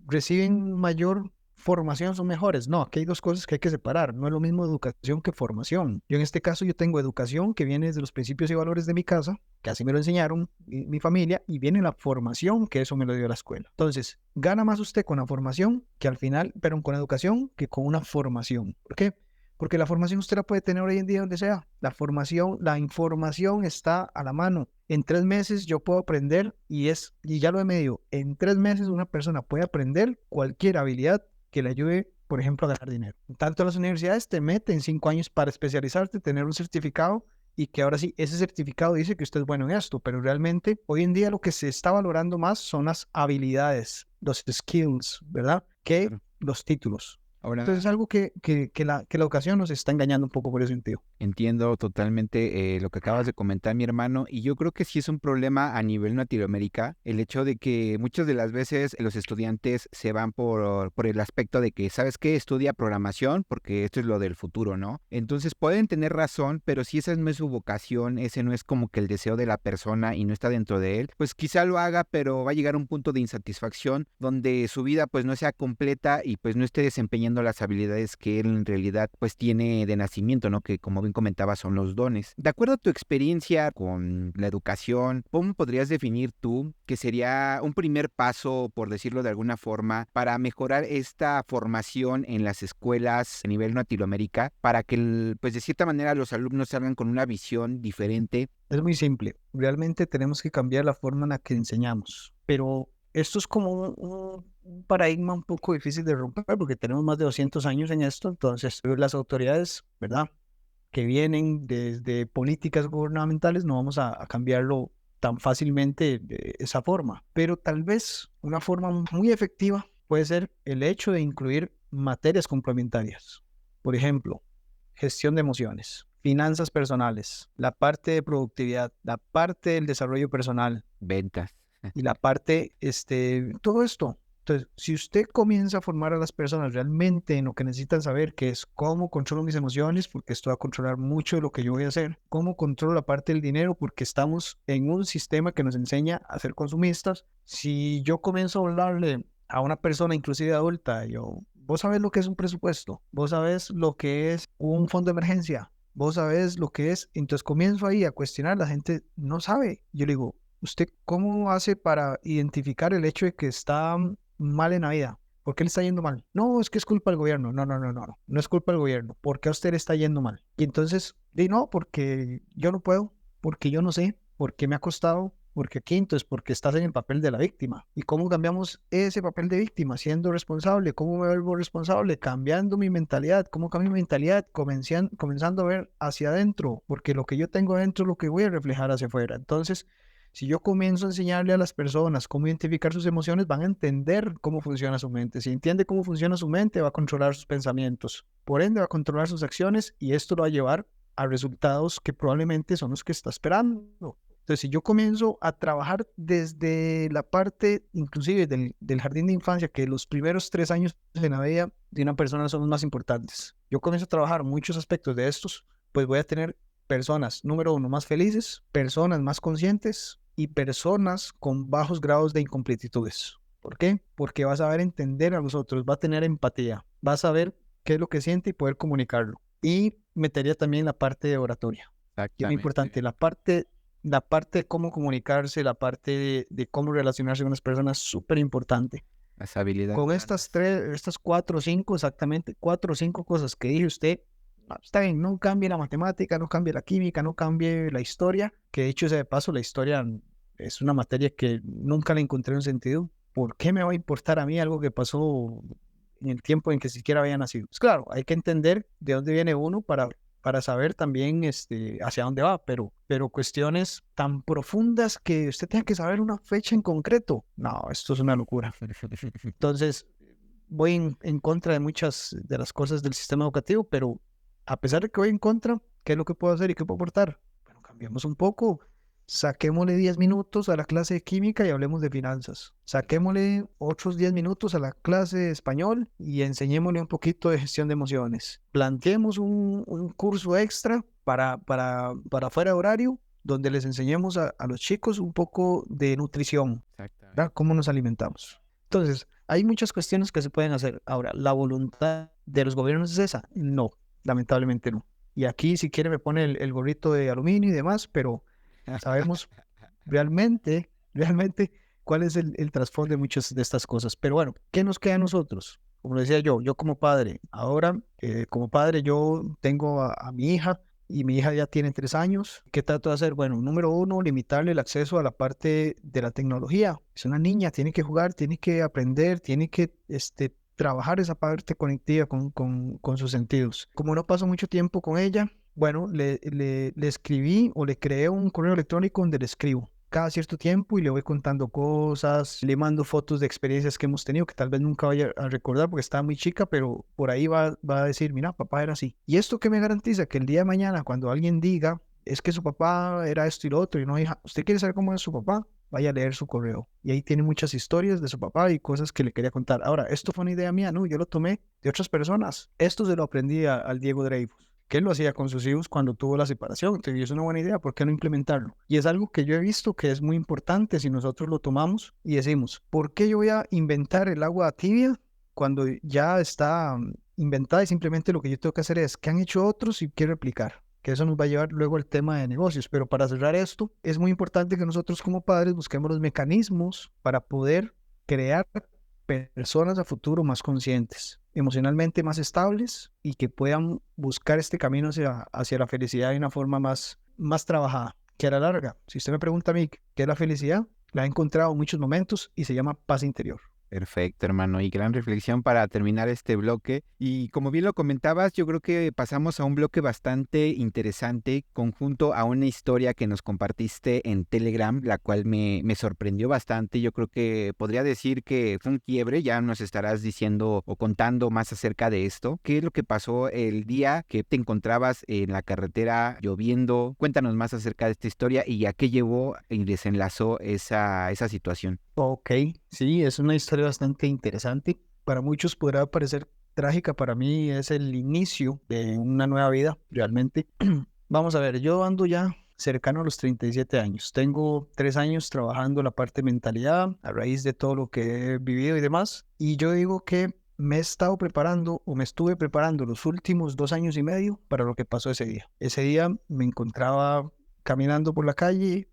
reciben mayor formación son mejores. No, aquí hay dos cosas que hay que separar. No es lo mismo educación que formación. Yo en este caso yo tengo educación que viene desde los principios y valores de mi casa, que así me lo enseñaron mi familia, y viene la formación que eso me lo dio la escuela. Entonces, gana más usted con la formación que al final, pero con educación que con una formación. ¿Por qué? Porque la formación usted la puede tener hoy en día donde sea. La formación, la información está a la mano. En 3 meses yo puedo aprender y ya lo he medido. En 3 meses una persona puede aprender cualquier habilidad que le ayude, por ejemplo, a ganar dinero. Tanto las universidades te meten 5 años para especializarte, tener un certificado y que ahora sí, ese certificado dice que usted es bueno en esto, pero realmente hoy en día lo que se está valorando más son las habilidades, los skills, ¿verdad? Que los títulos. Ahora, Entonces es algo que la educación nos está engañando un poco por ese sentido. entiendo totalmente lo que acabas de comentar, mi hermano, y yo creo que sí es un problema a nivel Latinoamérica, el hecho de que muchas de las veces los estudiantes se van por el aspecto de que, ¿sabes qué? Estudia programación porque esto es lo del futuro, ¿no? Entonces pueden tener razón, pero si esa no es su vocación, ese no es como que el deseo de la persona y no está dentro de él, pues quizá lo haga, pero va a llegar a un punto de insatisfacción donde su vida pues no sea completa y pues no esté desempeñando las habilidades que él en realidad pues tiene de nacimiento, ¿no? Que como bien comentaba son los dones. De acuerdo a tu experiencia con la educación, ¿cómo podrías definir tú que sería un primer paso, por decirlo de alguna forma, para mejorar esta formación en las escuelas a nivel Latinoamérica para que pues de cierta manera los alumnos salgan con una visión diferente? Es muy simple. Realmente tenemos que cambiar la forma en la que enseñamos. Pero esto es como un paradigma un poco difícil de romper porque tenemos más de 200 años en esto. Entonces, las autoridades, ¿verdad?, que vienen desde políticas gubernamentales, no vamos a cambiarlo tan fácilmente de esa forma. Pero tal vez una forma muy efectiva puede ser el hecho de incluir materias complementarias. Por ejemplo, gestión de emociones, finanzas personales, la parte de productividad, la parte del desarrollo personal Ventas. y la parte, todo esto. Entonces, si usted comienza a formar a las personas realmente en lo que necesitan saber, que es cómo controlo mis emociones, porque esto va a controlar mucho de lo que yo voy a hacer, cómo controlo la parte del dinero, porque estamos en un sistema que nos enseña a ser consumistas. Si yo comienzo a hablarle a una persona, inclusive adulta, vos sabés lo que es un presupuesto, vos sabés lo que es un fondo de emergencia, vos sabés lo que es, entonces comienzo ahí a cuestionar, la gente no sabe. Yo le digo, ¿usted cómo hace para identificar el hecho de que está mal en la vida? ¿Por qué le está yendo mal? No, es que es culpa del gobierno. No es culpa del gobierno. ¿Por qué a usted le está yendo mal? Y entonces, no, porque yo no puedo, porque yo no sé, porque me ha costado, porque aquí, entonces, porque estás en el papel de la víctima. ¿Y cómo cambiamos ese papel de víctima? Siendo responsable. ¿Cómo me vuelvo responsable? Cambiando mi mentalidad. ¿Cómo cambio mi mentalidad? Comenzando a ver hacia adentro, porque lo que yo tengo adentro es lo que voy a reflejar hacia afuera. Entonces, si yo comienzo a enseñarle a las personas cómo identificar sus emociones, van a entender cómo funciona su mente. Si entiende cómo funciona su mente, va a controlar sus pensamientos. Por ende, va a controlar sus acciones y esto lo va a llevar a resultados que probablemente son los que está esperando. Entonces, si yo comienzo a trabajar desde la parte, inclusive del jardín de infancia, que los primeros 3 años de la vida de una persona son los más importantes, yo comienzo a trabajar muchos aspectos de estos, pues voy a tener personas, número 1, más felices, personas más conscientes y personas con bajos grados de incompletitudes. ¿Por qué? Porque vas a saber entender a los otros, va a tener empatía, va a saber qué es lo que siente y poder comunicarlo. Y metería también la parte de oratoria. Y es muy importante. La parte de cómo comunicarse, la parte de cómo relacionarse con las personas, súper importante. Las habilidades Con blandas. estas 4 o 5, exactamente, 4 o 5 cosas que dije usted, está bien, no cambie la matemática, no cambie la química, no cambie la historia, que dicho sea de paso, la historia es una materia que nunca le encontré un sentido. ¿Por qué me va a importar a mí algo que pasó en el tiempo en que siquiera había nacido? Pues claro, hay que entender de dónde viene uno para saber también hacia dónde va, pero cuestiones tan profundas que usted tenga que saber una fecha en concreto, no, esto es una locura. Entonces, voy en contra de muchas de las cosas del sistema educativo, pero a pesar de que voy en contra, ¿qué es lo que puedo hacer y qué puedo aportar? Bueno, cambiemos un poco. Saquémosle 10 minutos a la clase de química y hablemos de finanzas. Saquémosle otros 10 minutos a la clase de español y enseñémosle un poquito de gestión de emociones. Planteemos un curso extra para fuera de horario, donde les enseñemos a los chicos un poco de nutrición, Exactamente. ¿verdad? Cómo nos alimentamos. Entonces, hay muchas cuestiones que se pueden hacer. Ahora, ¿la voluntad de los gobiernos es esa? No, lamentablemente no. Y aquí, si quiere, me pone el gorrito de aluminio y demás, pero sabemos realmente cuál es el trasfondo de muchas de estas cosas. Pero bueno, ¿qué nos queda a nosotros? Como decía yo como padre, ahora como padre yo tengo a mi hija y mi hija ya tiene 3 años. ¿Qué trato de hacer? Bueno, número uno, limitarle el acceso a la parte de la tecnología. Es una niña, tiene que jugar, tiene que aprender, tiene que trabajar esa parte conectiva con sus sentidos. Como no paso mucho tiempo con ella, bueno, le escribí o le creé un correo electrónico donde le escribo cada cierto tiempo y le voy contando cosas, le mando fotos de experiencias que hemos tenido que tal vez nunca vaya a recordar porque estaba muy chica, pero por ahí va a decir, mira, papá era así. ¿Y esto qué me garantiza? Que el día de mañana cuando alguien diga, es que su papá era esto y lo otro, y no, hija, ¿usted quiere saber cómo es su papá? Vaya a leer su correo. Y ahí tiene muchas historias de su papá y cosas que le quería contar. Ahora, esto fue una idea mía, no, yo lo tomé de otras personas. Esto se lo aprendí al Diego Dreyfus, que él lo hacía con sus hijos cuando tuvo la separación. Entonces, es una buena idea, ¿por qué no implementarlo? Y es algo que yo he visto que es muy importante si nosotros lo tomamos y decimos, ¿por qué yo voy a inventar el agua tibia cuando ya está inventada y simplemente lo que yo tengo que hacer es qué han hecho otros y qué replicar? Que eso nos va a llevar luego al tema de negocios. Pero para cerrar esto, es muy importante que nosotros como padres busquemos los mecanismos para poder crear personas a futuro más conscientes, emocionalmente más estables y que puedan buscar este camino hacia la felicidad de una forma más trabajada, que a la larga, si usted me pregunta a mí qué es la felicidad, la he encontrado en muchos momentos y se llama paz interior. Perfecto, hermano, y gran reflexión para terminar este bloque. Y como bien lo comentabas, yo creo que pasamos a un bloque bastante interesante, conjunto a una historia que nos compartiste en Telegram, la cual me sorprendió bastante. Yo creo que podría decir que fue un quiebre, ya nos estarás diciendo o contando más acerca de esto. ¿Qué es lo que pasó el día que te encontrabas en la carretera lloviendo? Cuéntanos más acerca de esta historia y a qué llevó y desenlazó esa situación. Ok, sí, es una historia bastante interesante. Para muchos podrá parecer trágica, para mí es el inicio de una nueva vida, realmente. Vamos a ver, yo ando ya cercano a los 37 años. Tengo 3 años trabajando la parte de mentalidad a raíz de todo lo que he vivido y demás. Y yo digo que me he estado preparando o me estuve preparando los últimos 2 años y medio para lo que pasó ese día. Ese día me encontraba caminando por la calle,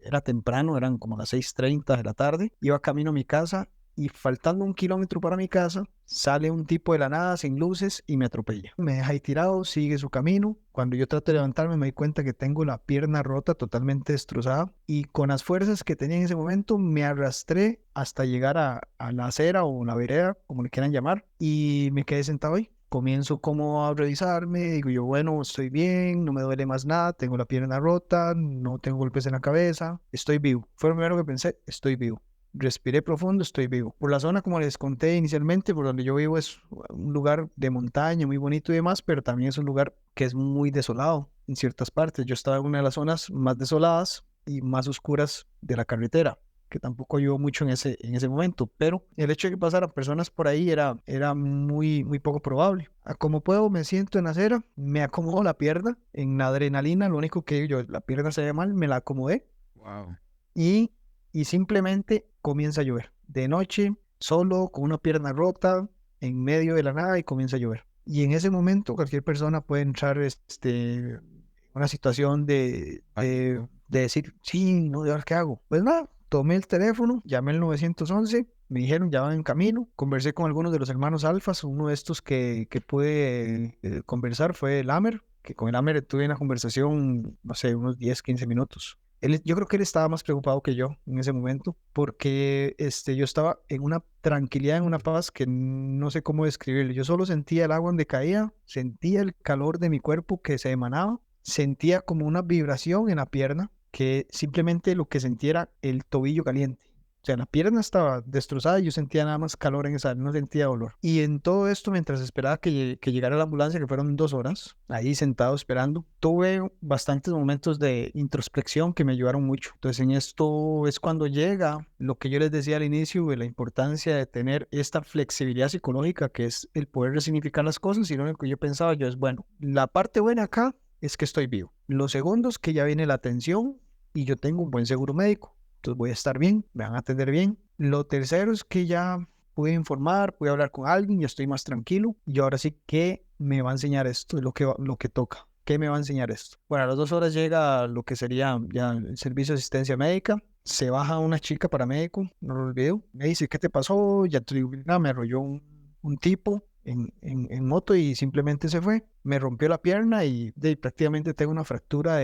era temprano, eran como las 6:30 de la tarde, iba camino a mi casa y faltando 1 kilómetro para mi casa, sale un tipo de la nada sin luces y me atropella. Me deja ahí tirado, sigue su camino. Cuando yo trato de levantarme me doy cuenta que tengo la pierna rota, totalmente destrozada y con las fuerzas que tenía en ese momento me arrastré hasta llegar a la acera o la vereda, como le quieran llamar, y me quedé sentado ahí. Comienzo como a revisarme, digo yo, bueno, estoy bien, no me duele más nada, tengo la pierna rota, no tengo golpes en la cabeza, estoy vivo. Fue lo primero que pensé, estoy vivo. Respiré profundo, estoy vivo. Por la zona, como les conté inicialmente, por donde yo vivo es un lugar de montaña muy bonito y demás, pero también es un lugar que es muy desolado en ciertas partes. Yo estaba en una de las zonas más desoladas y más oscuras de la carretera, que tampoco ayudó mucho en ese momento, pero el hecho de que pasaran personas por ahí era muy, muy poco probable. Como puedo, me siento en la acera, me acomodo la pierna, en la adrenalina, lo único que yo, la pierna se ve mal, me la acomodé Wow. y, y simplemente comienza a llover. De noche, solo, con una pierna rota, en medio de la nada y comienza a llover. Y en ese momento cualquier persona puede entrar en una situación de decir, sí, no, ¿y ahora qué hago? Pues nada, tomé el teléfono, llamé al 911, me dijeron, ya van en camino, conversé con algunos de los hermanos Alfas, uno de estos que pude conversar fue el Amer, que con el Amer tuve una conversación, no sé, unos 10, 15 minutos. Yo creo que él estaba más preocupado que yo en ese momento, porque yo estaba en una tranquilidad, en una paz que no sé cómo describirlo. Yo solo sentía el agua donde caía, sentía el calor de mi cuerpo que se emanaba, sentía como una vibración en la pierna, que simplemente lo que sentía era el tobillo caliente. O sea, la pierna estaba destrozada y yo sentía nada más calor en esa, no sentía dolor. Y en todo esto, mientras esperaba que llegara la ambulancia, que fueron 2 horas, ahí sentado esperando, tuve bastantes momentos de introspección que me ayudaron mucho. Entonces, en esto es cuando llega lo que yo les decía al inicio de la importancia de tener esta flexibilidad psicológica, que es el poder resignificar las cosas. Y lo único que yo pensaba yo es, bueno, la parte buena acá es que estoy vivo. Lo segundo es que ya viene la atención y yo tengo un buen seguro médico. Entonces voy a estar bien, me van a atender bien. Lo tercero es que ya pude informar, pude hablar con alguien, ya estoy más tranquilo. Y ahora sí, ¿qué me va a enseñar esto? Es lo que toca. ¿Qué me va a enseñar esto? Bueno, a las 2 horas llega lo que sería ya el servicio de asistencia médica. Se baja una chica paramédico, no lo olvido. Me dice, ¿qué te pasó? Ya te digo, "Mira, me arrolló un tipo en moto y simplemente se fue. Me rompió la pierna y prácticamente tengo una fractura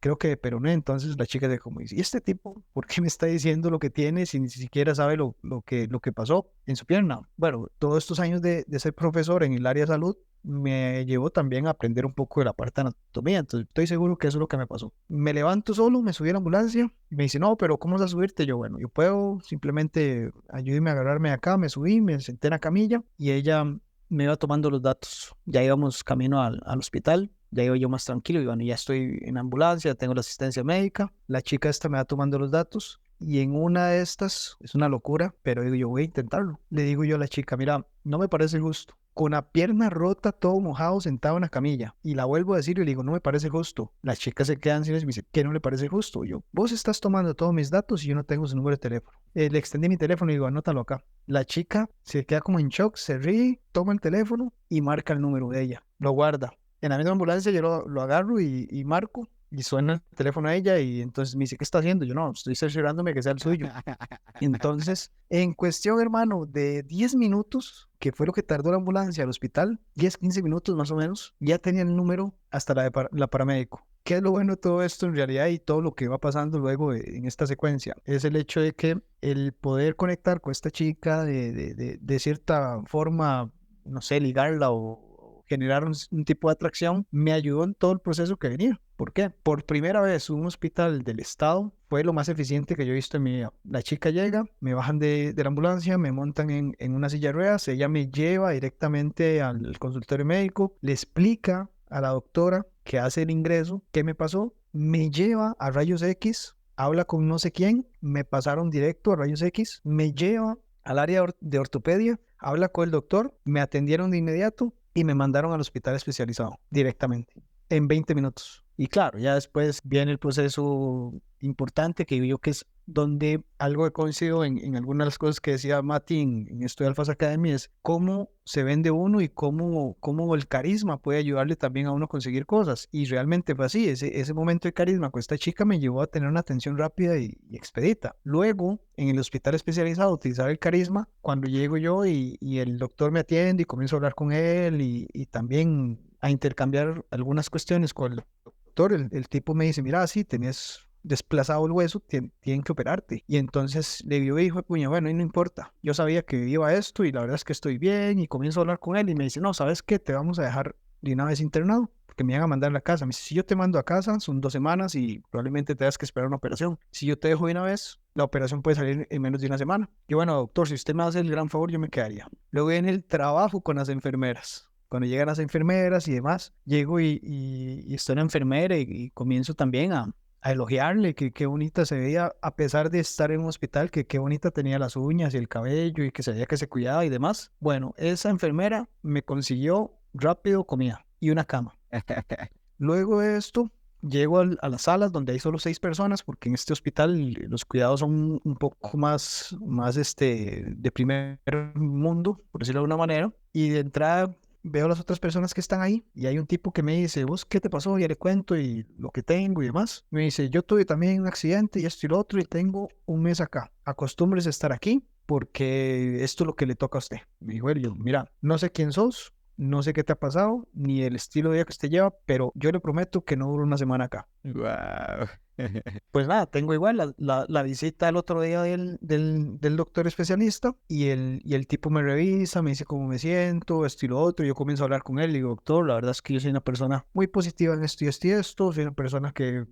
creo que de peroné". Entonces la chica de como dice, ¿y este tipo por qué me está diciendo lo que tiene si ni siquiera sabe lo que pasó en su pierna? Bueno, todos estos años de ser profesor en el área de salud me llevó también a aprender un poco de la parte de anatomía. Entonces estoy seguro que eso es lo que me pasó. Me levanto solo, me subí a la ambulancia y me dice, no, pero ¿cómo vas a subirte? Yo, bueno, yo puedo, simplemente ayúdeme a agarrarme de acá. Me subí, me senté en la camilla y ella me iba tomando los datos. Ya íbamos camino al hospital, ya iba yo más tranquilo y bueno, ya estoy en ambulancia, tengo la asistencia médica, la chica esta me va tomando los datos y en una de estas, es una locura, pero digo yo voy a intentarlo. Le digo yo a la chica, mira, no me parece justo. Con la pierna rota, todo mojado, sentado en la camilla. Y la vuelvo a decir y le digo, no me parece justo. La chica se queda en silencio y me dice, ¿qué no le parece justo? Yo, vos estás tomando todos mis datos y yo no tengo su número de teléfono. Le extendí mi teléfono y digo, anótalo acá. La chica se queda como en shock, se ríe, toma el teléfono y marca el número de ella. Lo guarda. En la misma ambulancia yo lo agarro y marco. Y suena el teléfono a ella y entonces me dice, ¿qué está haciendo? Yo, no, estoy cerciorándome que sea el suyo. Entonces, en cuestión, hermano, de 10 minutos, que fue lo que tardó la ambulancia al hospital, 10, 15 minutos más o menos, ya tenía el número hasta la paramédico. ¿Qué es lo bueno de todo esto en realidad y todo lo que va pasando luego en esta secuencia? Es el hecho de que el poder conectar con esta chica de cierta forma, no sé, ligarla o generar un tipo de atracción, me ayudó en todo el proceso que venía. ¿Por qué? Por primera vez un hospital del estado fue lo más eficiente que yo he visto en mi vida. La chica llega, me bajan de la ambulancia, me montan en una silla de ruedas, ella me lleva directamente al consultorio médico, le explica a la doctora que hace el ingreso qué me pasó, me lleva a rayos X, habla con no sé quién, me pasaron directo a rayos X, me lleva al área de ortopedia, habla con el doctor, me atendieron de inmediato y me mandaron al hospital especializado directamente en 20 minutos. Y claro, ya después viene el proceso importante que digo yo que es donde algo que coincido en algunas de las cosas que decía Mati en esto de Alphas Academy es cómo se vende uno y cómo el carisma puede ayudarle también a uno a conseguir cosas. Y realmente fue así, ese momento de carisma con esta chica me llevó a tener una atención rápida y expedita. Luego, en el hospital especializado, utilizar el carisma, cuando llego yo y el doctor me atiende y comienzo a hablar con él y también a intercambiar algunas cuestiones con el doctor, el tipo me dice, mira, sí, tenés desplazado el hueso, tienen que operarte. Y entonces le dijo, puña, bueno, y no importa. Yo sabía que iba esto y la verdad es que estoy bien y comienzo a hablar con él y me dice, no, ¿sabes qué? Te vamos a dejar de una vez internado porque me van a mandar a la casa. Me dice, si yo te mando a casa, son 2 semanas y probablemente tengas que esperar una operación. Si yo te dejo de una vez, la operación puede salir en menos de una semana. Y bueno, doctor, si usted me hace el gran favor, yo me quedaría. Luego viene el trabajo con las enfermeras. Cuando llegan las enfermeras y demás, llego y estoy en enfermera y comienzo también a elogiarle, que qué bonita se veía, a pesar de estar en un hospital, que qué bonita tenía las uñas y el cabello y que se veía que se cuidaba y demás. Bueno, esa enfermera me consiguió rápido comida y una cama. Luego de esto, llego a las salas donde hay solo 6 personas, porque en este hospital los cuidados son un poco más de primer mundo, por decirlo de alguna manera. Y de entrada veo las otras personas que están ahí y hay un tipo que me dice, ¿vos qué te pasó? Ya le cuento y lo que tengo y demás. Me dice, yo tuve también un accidente y esto y lo otro y tengo un mes acá. Acostúmbrese a estar aquí porque esto es lo que le toca a usted. Me dijo él, yo, mira, no sé quién sos, no sé qué te ha pasado, ni el estilo de vida que usted lleva, pero yo le prometo que no duro una semana acá. Wow. Pues nada, tengo igual la visita el otro día del doctor especialista y el tipo me revisa, me dice cómo me siento, esto y lo otro. Yo comienzo a hablar con él y digo, doctor, la verdad es que yo soy una persona muy positiva en esto y esto y esto. Soy una persona que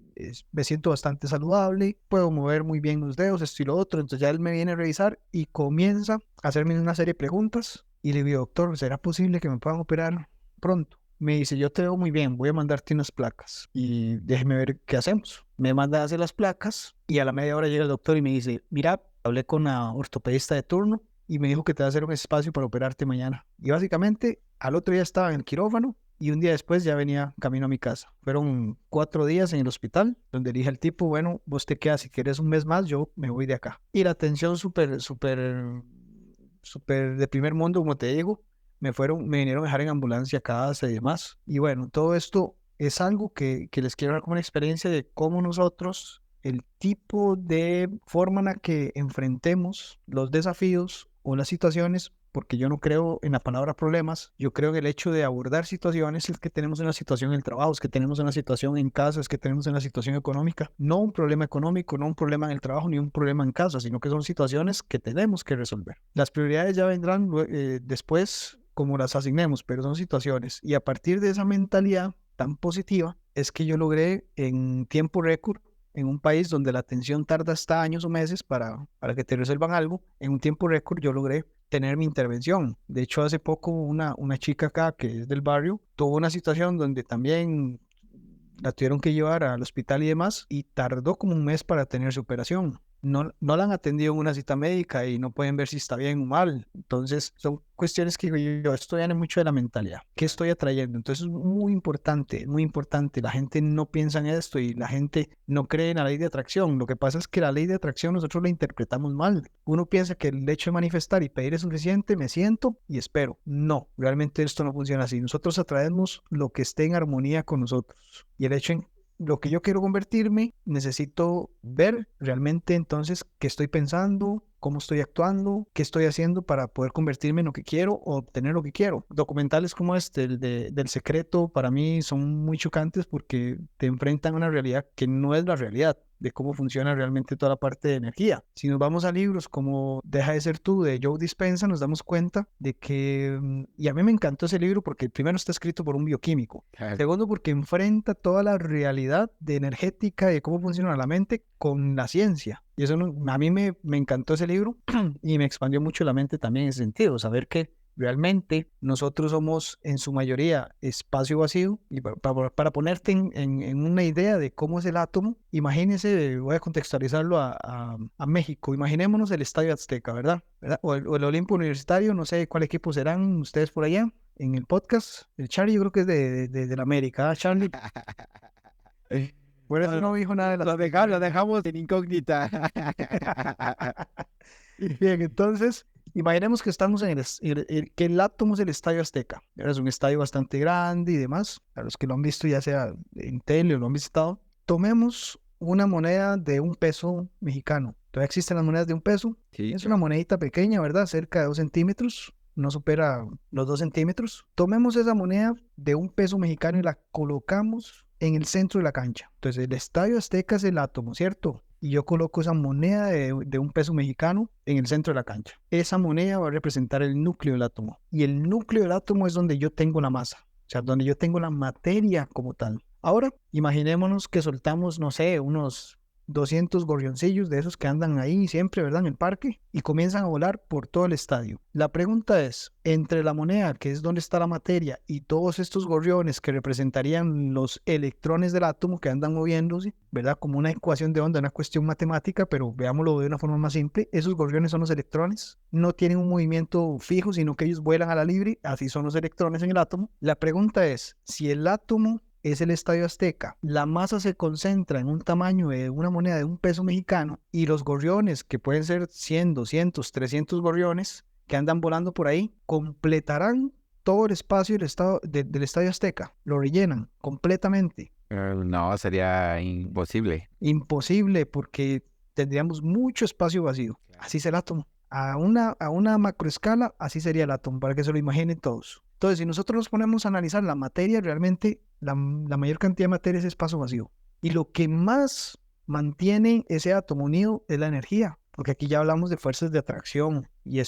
me siento bastante saludable, puedo mover muy bien los dedos, esto y lo otro. Entonces ya él me viene a revisar y comienza a hacerme una serie de preguntas. Y le digo, doctor, ¿será posible que me puedan operar pronto? Me dice, yo te veo muy bien, voy a mandarte unas placas y déjeme ver qué hacemos. Me manda a hacer las placas y a la media hora llega el doctor y me dice, mira, hablé con la ortopedista de turno y me dijo que te va a hacer un espacio para operarte mañana. Y básicamente al otro día estaba en el quirófano y un día después ya venía camino a mi casa. Fueron 4 días en el hospital donde dije al tipo, bueno, vos te quedas, si quieres un mes más, yo me voy de acá. Y la atención súper de primer mundo, como te digo. Me vinieron a dejar en ambulancia a casa y demás. Y bueno, todo esto es algo que les quiero dar como una experiencia de cómo nosotros, el tipo de forma en la que enfrentemos los desafíos o las situaciones, porque yo no creo en la palabra problemas, yo creo en el hecho de abordar situaciones, es que tenemos una situación en el trabajo, es que tenemos una situación en casa, es que tenemos una situación económica, no un problema económico, no un problema en el trabajo, ni un problema en casa, sino que son situaciones que tenemos que resolver. Las prioridades ya vendrán después como las asignemos, pero son situaciones. Y a partir de esa mentalidad tan positiva, es que yo logré en tiempo récord, en un país donde la atención tarda hasta años o meses para que te resuelvan algo, en un tiempo récord yo logré tener mi intervención. De hecho, hace poco una chica acá que es del barrio tuvo una situación donde también la tuvieron que llevar al hospital y demás y tardó como un mes para tener su operación. No la han atendido en una cita médica y no pueden ver si está bien o mal. Entonces, son cuestiones que digo yo, esto viene mucho de la mentalidad. ¿Qué estoy atrayendo? Entonces, es muy importante, muy importante. La gente no piensa en esto y la gente no cree en la ley de atracción. Lo que pasa es que la ley de atracción nosotros la interpretamos mal. Uno piensa que el hecho de manifestar y pedir es suficiente, me siento y espero. No, realmente esto no funciona así. Nosotros atraemos lo que esté en armonía con nosotros. Y el hecho en lo que yo quiero convertirme, necesito ver realmente entonces qué estoy pensando, cómo estoy actuando, qué estoy haciendo para poder convertirme en lo que quiero o obtener lo que quiero. Documentales como este, del secreto, para mí son muy chocantes porque te enfrentan a una realidad que no es la realidad de cómo funciona realmente toda la parte de energía. Si nos vamos a libros como Deja de ser tú, de Joe Dispenza, nos damos cuenta de que, y a mí me encantó ese libro porque primero está escrito por un bioquímico, segundo porque enfrenta toda la realidad de energética y de cómo funciona la mente con la ciencia. Y eso a mí me encantó ese libro y me expandió mucho la mente también en ese sentido, saber que realmente nosotros somos en su mayoría espacio vacío. Y para ponerte en una idea de cómo es el átomo, imagínense, voy a contextualizarlo a México, imaginémonos el Estadio Azteca, ¿verdad? O el Olimpo Universitario, no sé cuál equipo serán ustedes por allá en el podcast. El Charlie yo creo que es de la América, ¿ah, Charlie? Bueno, eso no dijo nada de Lo dejamos en incógnita. Bien, entonces, imaginemos que estamos que el átomo es el Estadio Azteca. Es un estadio bastante grande y demás. A los que lo han visto, ya sea en tele o lo han visitado, tomemos una moneda de $1 mexicano. Todavía existen las monedas de $1. Sí, Es una monedita pequeña, ¿verdad? Cerca de 2 centímetros. No supera los 2 centímetros. Tomemos esa moneda de $1 mexicano y la colocamos en el centro de la cancha. Entonces, el Estadio Azteca es el átomo, ¿cierto? Y yo coloco esa moneda de $1 mexicano en el centro de la cancha. Esa moneda va a representar el núcleo del átomo. Y el núcleo del átomo es donde yo tengo la masa. O sea, donde yo tengo la materia como tal. Ahora, imaginémonos que soltamos, no sé, unos 200 gorrioncillos de esos que andan ahí siempre, ¿verdad? En el parque y comienzan a volar por todo el estadio. La pregunta es, entre la moneda, que es donde está la materia, y todos estos gorriones que representarían los electrones del átomo que andan moviéndose, ¿verdad? Como una ecuación de onda, una cuestión matemática, pero veámoslo de una forma más simple, esos gorriones son los electrones, no tienen un movimiento fijo, sino que ellos vuelan a la libre, así son los electrones en el átomo. La pregunta es, si el átomo es el Estadio Azteca, la masa se concentra en un tamaño de una moneda de $1 mexicano y los gorriones, que pueden ser 100, 200, 300 gorriones que andan volando por ahí, completarán todo el espacio del Estadio Azteca, lo rellenan completamente. No, sería imposible. Imposible, porque tendríamos mucho espacio vacío. Así es el átomo. A una macroescala, así sería el átomo, para que se lo imaginen todos. Entonces, si nosotros nos ponemos a analizar la materia, realmente la mayor cantidad de materia es espacio vacío. Y lo que más mantiene ese átomo unido es la energía, porque aquí ya hablamos de fuerzas de atracción y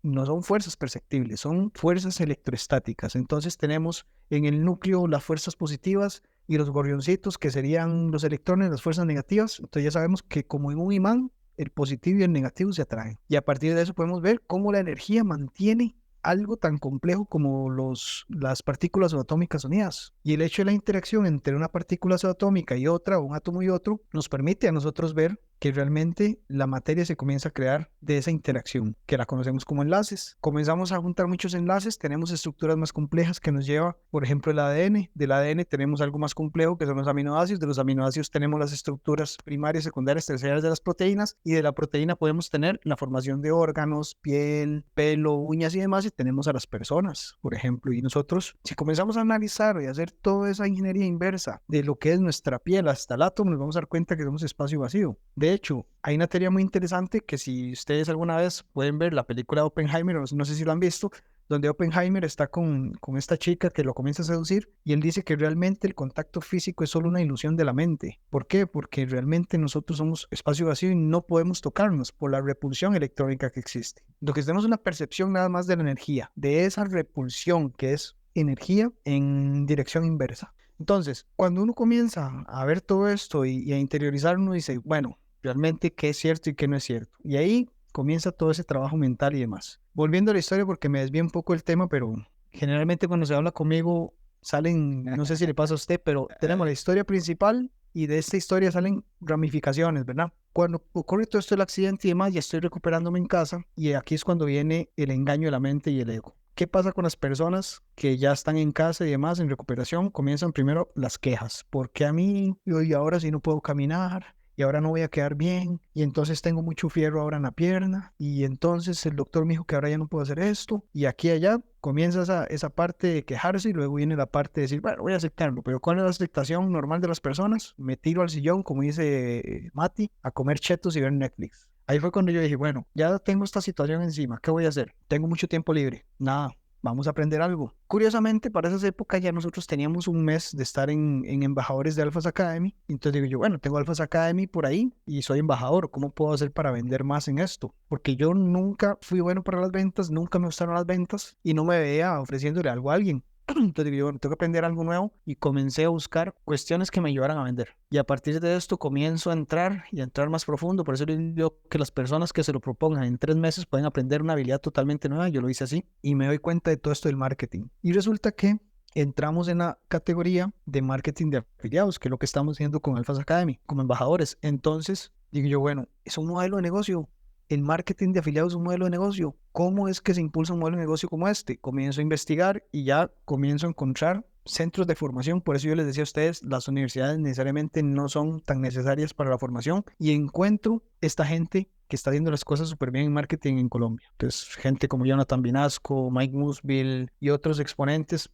no son fuerzas perceptibles, son fuerzas electroestáticas. Entonces tenemos en el núcleo las fuerzas positivas y los gorrioncitos, que serían los electrones, las fuerzas negativas. Entonces ya sabemos que como en un imán, el positivo y el negativo se atraen. Y a partir de eso podemos ver cómo la energía mantiene algo tan complejo como las partículas subatómicas unidas. Y el hecho de la interacción entre una partícula subatómica y otra, o un átomo y otro, nos permite a nosotros ver que realmente la materia se comienza a crear de esa interacción, que la conocemos como enlaces. Comenzamos a juntar muchos enlaces, tenemos estructuras más complejas que nos lleva, por ejemplo, el ADN. Del ADN tenemos algo más complejo que son los aminoácidos. De los aminoácidos tenemos las estructuras primarias, secundarias, terciarias de las proteínas, y de la proteína podemos tener la formación de órganos, piel, pelo, uñas y demás, y tenemos a las personas, por ejemplo. Y nosotros, si comenzamos a analizar y a hacer toda esa ingeniería inversa de lo que es nuestra piel hasta el átomo, nos vamos a dar cuenta que somos espacio vacío. De hecho, hay una teoría muy interesante que, si ustedes alguna vez pueden ver la película Oppenheimer, no sé si lo han visto, donde Oppenheimer está con esta chica que lo comienza a seducir, y él dice que realmente el contacto físico es solo una ilusión de la mente. ¿Por qué? Porque realmente nosotros somos espacio vacío y no podemos tocarnos por la repulsión electrónica que existe. Lo que tenemos es una percepción nada más de la energía, de esa repulsión que es energía en dirección inversa. Entonces, cuando uno comienza a ver todo esto y a interiorizar, uno dice, bueno, realmente qué es cierto y qué no es cierto. Y ahí comienza todo ese trabajo mental y demás. Volviendo a la historia, porque me desvié un poco el tema, pero generalmente cuando se habla conmigo salen, no sé si le pasa a usted, pero tenemos la historia principal y de esta historia salen ramificaciones, ¿verdad? Cuando ocurre todo esto del accidente y demás, ya estoy recuperándome en casa, y aquí es cuando viene el engaño de la mente y el ego. ¿Qué pasa con las personas que ya están en casa y demás en recuperación? Comienzan primero las quejas. ¿Por qué a mí? Y ahora sí no puedo caminar. Y ahora no voy a quedar bien, y entonces tengo mucho fierro ahora en la pierna, y entonces el doctor me dijo que ahora ya no puedo hacer esto, y aquí y allá comienza esa parte de quejarse, y luego viene la parte de decir, bueno, voy a aceptarlo. Pero ¿cuál es la aceptación normal de las personas? Me tiro al sillón, como dice Mati, a comer chetos y ver Netflix. Ahí fue cuando yo dije, bueno, ya tengo esta situación encima, ¿qué voy a hacer? Tengo mucho tiempo libre. Nada, vamos a aprender algo. Curiosamente, para esas épocas ya nosotros teníamos un mes de estar en embajadores de Alphas Academy. Entonces digo yo, bueno, tengo Alphas Academy por ahí y soy embajador. ¿Cómo puedo hacer para vender más en esto? Porque yo nunca fui bueno para las ventas, nunca me gustaron las ventas y no me veía ofreciéndole algo a alguien. Entonces digo yo, bueno, tengo que aprender algo nuevo, y comencé a buscar cuestiones que me ayudaran a vender. Y a partir de esto comienzo a entrar y a entrar más profundo. Por eso les digo que las personas que se lo propongan en 3 meses pueden aprender una habilidad totalmente nueva. Yo lo hice así y me doy cuenta de todo esto del marketing. Y resulta que entramos en la categoría de marketing de afiliados, que es lo que estamos haciendo con Alphas Academy, como embajadores. Entonces digo yo, bueno, es un modelo de negocio. El marketing de afiliados es un modelo de negocio. ¿Cómo es que se impulsa un modelo de negocio como este? Comienzo a investigar y ya comienzo a encontrar centros de formación. Por eso yo les decía a ustedes, las universidades necesariamente no son tan necesarias para la formación, y encuentro esta gente que está haciendo las cosas súper bien en marketing en Colombia. Entonces, gente como Jonathan Vinasco, Mike Musville y otros exponentes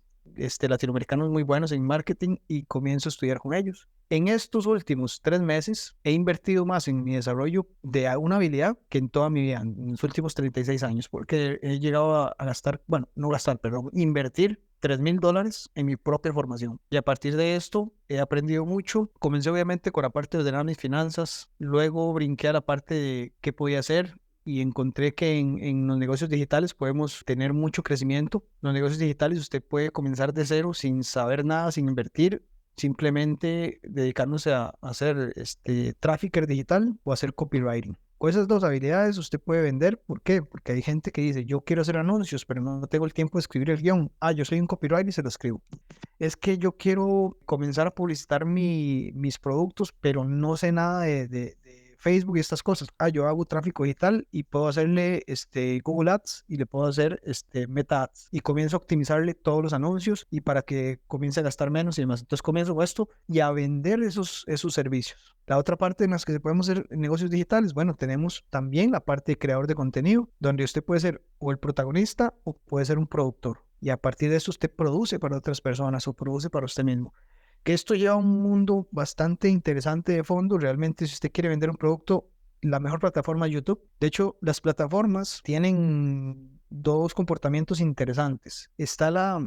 latinoamericanos muy buenos en marketing, y comienzo a estudiar con ellos. En estos últimos 3 meses he invertido más en mi desarrollo de una habilidad que en toda mi vida, en los últimos 36 años, porque he llegado a gastar, bueno, no gastar, pero invertir $3,000 en mi propia formación. Y a partir de esto he aprendido mucho. Comencé obviamente con la parte de ordenar mis finanzas, luego brinqué a la parte de qué podía hacer, y encontré que en los negocios digitales podemos tener mucho crecimiento. Los negocios digitales usted puede comenzar de cero sin saber nada, sin invertir, simplemente dedicándose a hacer trafficker digital o hacer copywriting. Con esas 2 habilidades usted puede vender. ¿Por qué? Porque hay gente que dice, yo quiero hacer anuncios, pero no tengo el tiempo de escribir el guión. Yo soy un copywriter y se lo escribo. Es que yo quiero comenzar a publicitar mis productos, pero no sé nada de Facebook y estas cosas. Yo hago tráfico digital y puedo hacerle Google Ads, y le puedo hacer Meta Ads, y comienzo a optimizarle todos los anuncios y para que comience a gastar menos y demás. Entonces comienzo con esto y a vender esos servicios. La otra parte en las que podemos hacer negocios digitales, bueno, tenemos también la parte de creador de contenido, donde usted puede ser o el protagonista o puede ser un productor. y a partir de eso usted produce para otras personas o produce para usted mismo. Que esto lleva a un mundo bastante interesante de fondo. Realmente, si usted quiere vender un producto, la mejor plataforma es YouTube. De hecho, las plataformas tienen dos comportamientos interesantes. Está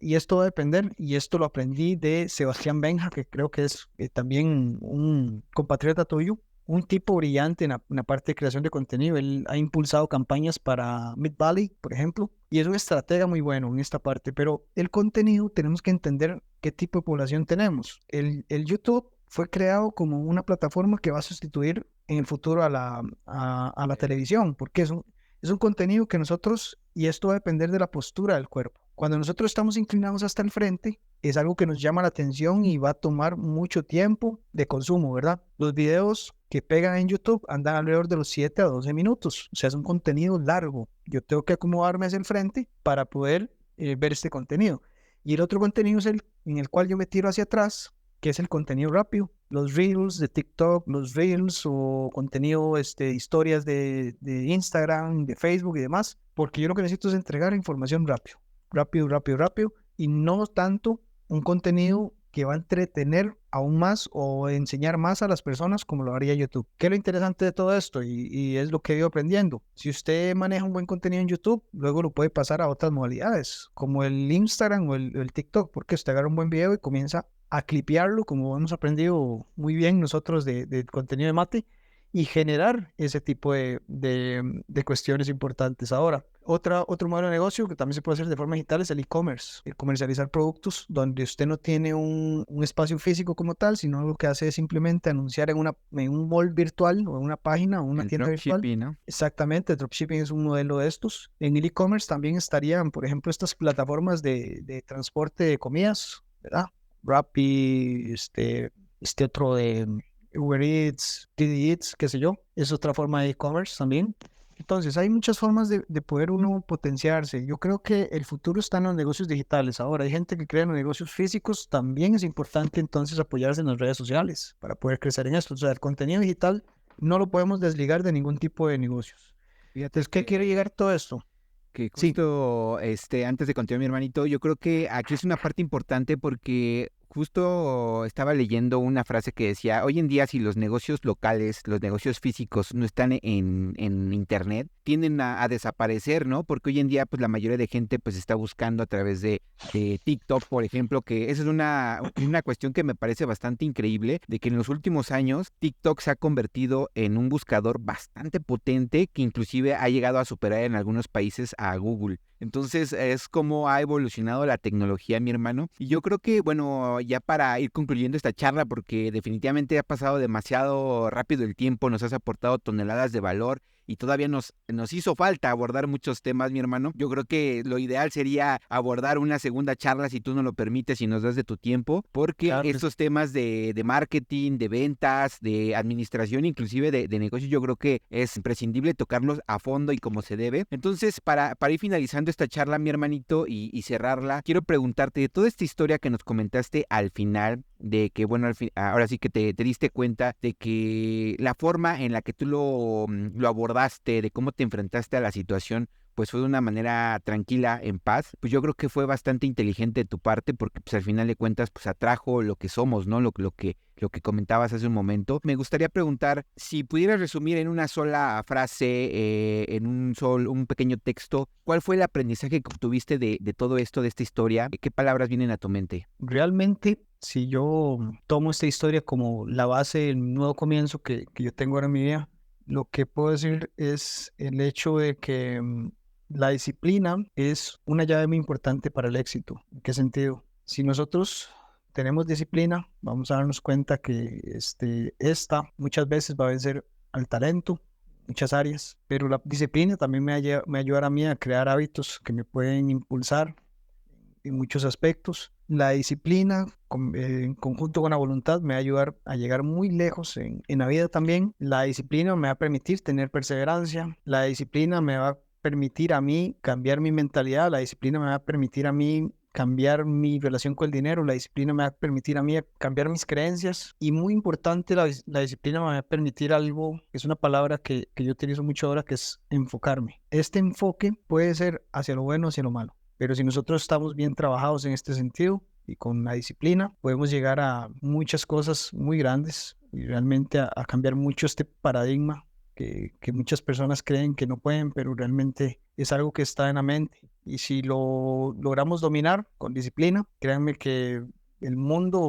y esto va a depender, y esto lo aprendí de Sebastián Benja, que creo que es también un compatriota tuyo, un tipo brillante en la parte de creación de contenido. Él ha impulsado campañas para Mid Valley, por ejemplo, y es un estratega muy bueno en esta parte, pero el contenido tenemos que entender qué tipo de población tenemos. El YouTube fue creado como una plataforma que va a sustituir en el futuro a la televisión, porque es un contenido que nosotros, y esto va a depender de la postura del cuerpo. Cuando nosotros estamos inclinados hasta el frente, es algo que nos llama la atención y va a tomar mucho tiempo de consumo, ¿verdad? Los videos que pegan en YouTube andan alrededor de los 7 a 12 minutos, o sea, es un contenido largo. Yo tengo que acomodarme hacia el frente para poder ver este contenido. Y el otro contenido es el en el cual yo me tiro hacia atrás, que es el contenido rápido. Los Reels de TikTok, los Reels o contenido, historias de Instagram, de Facebook y demás, porque yo lo que necesito es entregar información rápido, y no tanto un contenido que va a entretener aún más o enseñar más a las personas como lo haría YouTube. ¿Qué es lo interesante de todo esto? Y es lo que he ido aprendiendo. Si usted maneja un buen contenido en YouTube, luego lo puede pasar a otras modalidades, como el Instagram o el TikTok, porque usted agarra un buen video y comienza a clipearlo, como hemos aprendido muy bien nosotros de contenido de mate, y generar ese tipo de cuestiones importantes. Ahora, otro modelo de negocio que también se puede hacer de forma digital es el e-commerce, el comercializar productos donde usted no tiene un espacio físico como tal, sino lo que hace es simplemente anunciar en un mall virtual o en una página o una tienda virtual. ¿No? Exactamente, el dropshipping es un modelo de estos. En el e-commerce también estarían, por ejemplo, estas plataformas de transporte de comidas, ¿verdad? Rappi, este otro de Uber Eats, Didi Eats, qué sé yo, es otra forma de e-commerce también. Entonces, hay muchas formas de poder uno potenciarse. Yo creo que el futuro está en los negocios digitales. Ahora, hay gente que cree en los negocios físicos. También es importante entonces apoyarse en las redes sociales para poder crecer en esto. O sea, el contenido digital no lo podemos desligar de ningún tipo de negocios. Fíjate Entonces, ¿qué quiere llegar todo esto? que Sí, justo antes de continuar, mi hermanito, yo creo que aquí es una parte importante porque justo estaba leyendo una frase que decía, hoy en día si los negocios locales, los negocios físicos no están en internet, tienden a desaparecer, ¿no? Porque hoy en día pues la mayoría de gente pues está buscando a través de TikTok, por ejemplo, que esa es una cuestión que me parece bastante increíble, de que en los últimos años TikTok se ha convertido en un buscador bastante potente que inclusive ha llegado a superar en algunos países a Google. Entonces es como ha evolucionado la tecnología, mi hermano. Y yo creo que, bueno, ya para ir concluyendo esta charla, porque definitivamente ha pasado demasiado rápido el tiempo, nos has aportado toneladas de valor y todavía nos hizo falta abordar muchos temas, mi hermano. Yo creo que lo ideal sería abordar una segunda charla, si tú nos lo permites y nos das de tu tiempo, porque claro. estos temas de marketing, de ventas, de administración, inclusive de negocios, yo creo que es imprescindible tocarlos a fondo y como se debe. Entonces, para ir finalizando esta charla, mi hermanito, y cerrarla, quiero preguntarte de toda esta historia que nos comentaste al final, de que, bueno, ahora sí que te diste cuenta de que la forma en la que tú lo abordaste, de cómo te enfrentaste a la situación, pues fue de una manera tranquila, en paz. Pues yo creo que fue bastante inteligente de tu parte, porque pues al final de cuentas pues atrajo lo que somos, ¿no? Lo que comentabas hace un momento. Me gustaría preguntar si pudieras resumir en una sola frase, en un pequeño texto, ¿cuál fue el aprendizaje que obtuviste de todo esto, de esta historia? ¿Qué palabras vienen a tu mente? Realmente, si yo tomo esta historia como la base del nuevo comienzo que yo tengo ahora en mi vida, lo que puedo decir es el hecho de que la disciplina es una llave muy importante para el éxito. ¿En qué sentido? Si nosotros tenemos disciplina, vamos a darnos cuenta que esta muchas veces va a vencer al talento, muchas áreas, pero la disciplina también me ayudará a mí a crear hábitos que me pueden impulsar en muchos aspectos. La disciplina, en conjunto con la voluntad, me va a ayudar a llegar muy lejos en la vida también. La disciplina me va a permitir tener perseverancia. La disciplina me va a permitir a mí cambiar mi mentalidad. La disciplina me va a permitir a mí cambiar mi relación con el dinero. La disciplina me va a permitir a mí cambiar mis creencias. Y muy importante, la disciplina me va a permitir algo, que es una palabra que yo utilizo mucho ahora, que es enfocarme. Este enfoque puede ser hacia lo bueno o hacia lo malo. pero si nosotros estamos bien trabajados en este sentido y con la disciplina, podemos llegar a muchas cosas muy grandes y realmente a cambiar mucho este paradigma que muchas personas creen que no pueden, pero realmente es algo que está en la mente. Y si lo logramos dominar con disciplina, créanme que el mundo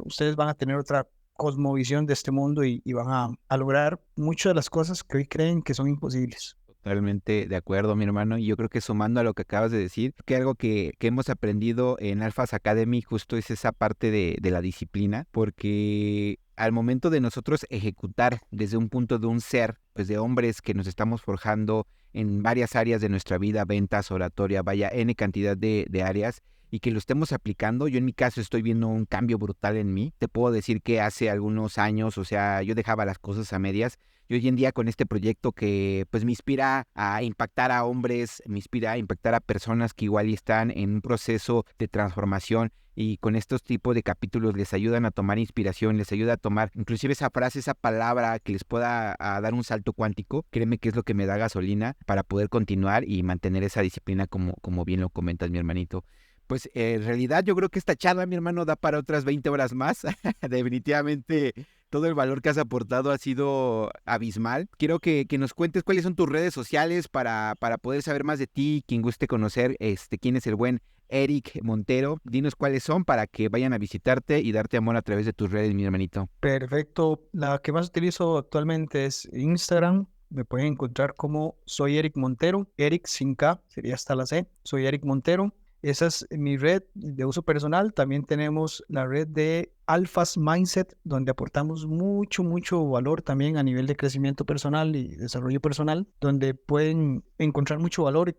ustedes van a tener otra cosmovisión de este mundo y van a lograr muchas de las cosas que hoy creen que son imposibles. Totalmente de acuerdo, mi hermano. Y yo creo que sumando a lo que acabas de decir, que algo que hemos aprendido en Alphas Academy justo es esa parte de la disciplina, porque al momento de nosotros ejecutar desde un punto de un ser, pues de hombres que nos estamos forjando en varias áreas de nuestra vida, ventas, oratoria, vaya, N cantidad de áreas, y que lo estemos aplicando, yo en mi caso estoy viendo un cambio brutal en mí. Te puedo decir que hace algunos años, o sea, yo dejaba las cosas a medias, y hoy en día con este proyecto que pues me inspira a impactar a hombres, me inspira a impactar a personas que igual están en un proceso de transformación y con estos tipos de capítulos les ayudan a tomar inspiración, les ayuda a tomar inclusive esa frase, esa palabra que les pueda dar un salto cuántico. Créeme que es lo que me da gasolina para poder continuar y mantener esa disciplina como bien lo comentas, mi hermanito. Pues en realidad yo creo que esta charla, mi hermano, da para otras 20 horas más. Definitivamente todo el valor que has aportado ha sido abismal. Quiero que nos cuentes cuáles son tus redes sociales para poder saber más de ti, quien guste conocer quién es el buen Eric Montero. Dinos cuáles son para que vayan a visitarte y darte amor a través de tus redes, mi hermanito. Perfecto. La que más utilizo actualmente es Instagram. Me pueden encontrar como Soy Eric Montero. Eric sin K, sería hasta la C. Soy Eric Montero. Esa es mi red de uso personal. También tenemos la red de Alphas Mindset, donde aportamos mucho valor también a nivel de crecimiento personal y desarrollo personal, donde pueden encontrar mucho valor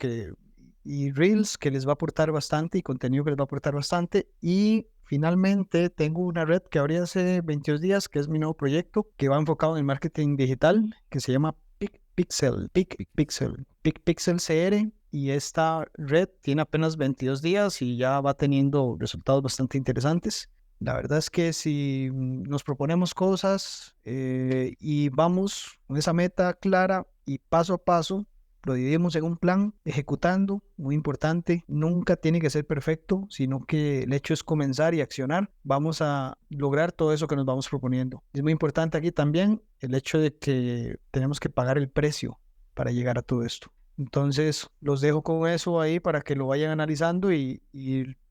y Reels que les va a aportar bastante y contenido que les va a aportar bastante. Y finalmente tengo una red que abrí hace 22 días, que es mi nuevo proyecto, que va enfocado en el marketing digital, que se llama PicPixel CR. Y esta red tiene apenas 22 días y ya va teniendo resultados bastante interesantes. La verdad es que si nos proponemos cosas y vamos con esa meta clara y paso a paso, lo dividimos en un plan, ejecutando, muy importante, nunca tiene que ser perfecto, sino que el hecho es comenzar y accionar, vamos a lograr todo eso que nos vamos proponiendo. Es muy importante aquí también el hecho de que tenemos que pagar el precio para llegar a todo esto. Entonces, los dejo con eso ahí para que lo vayan analizando y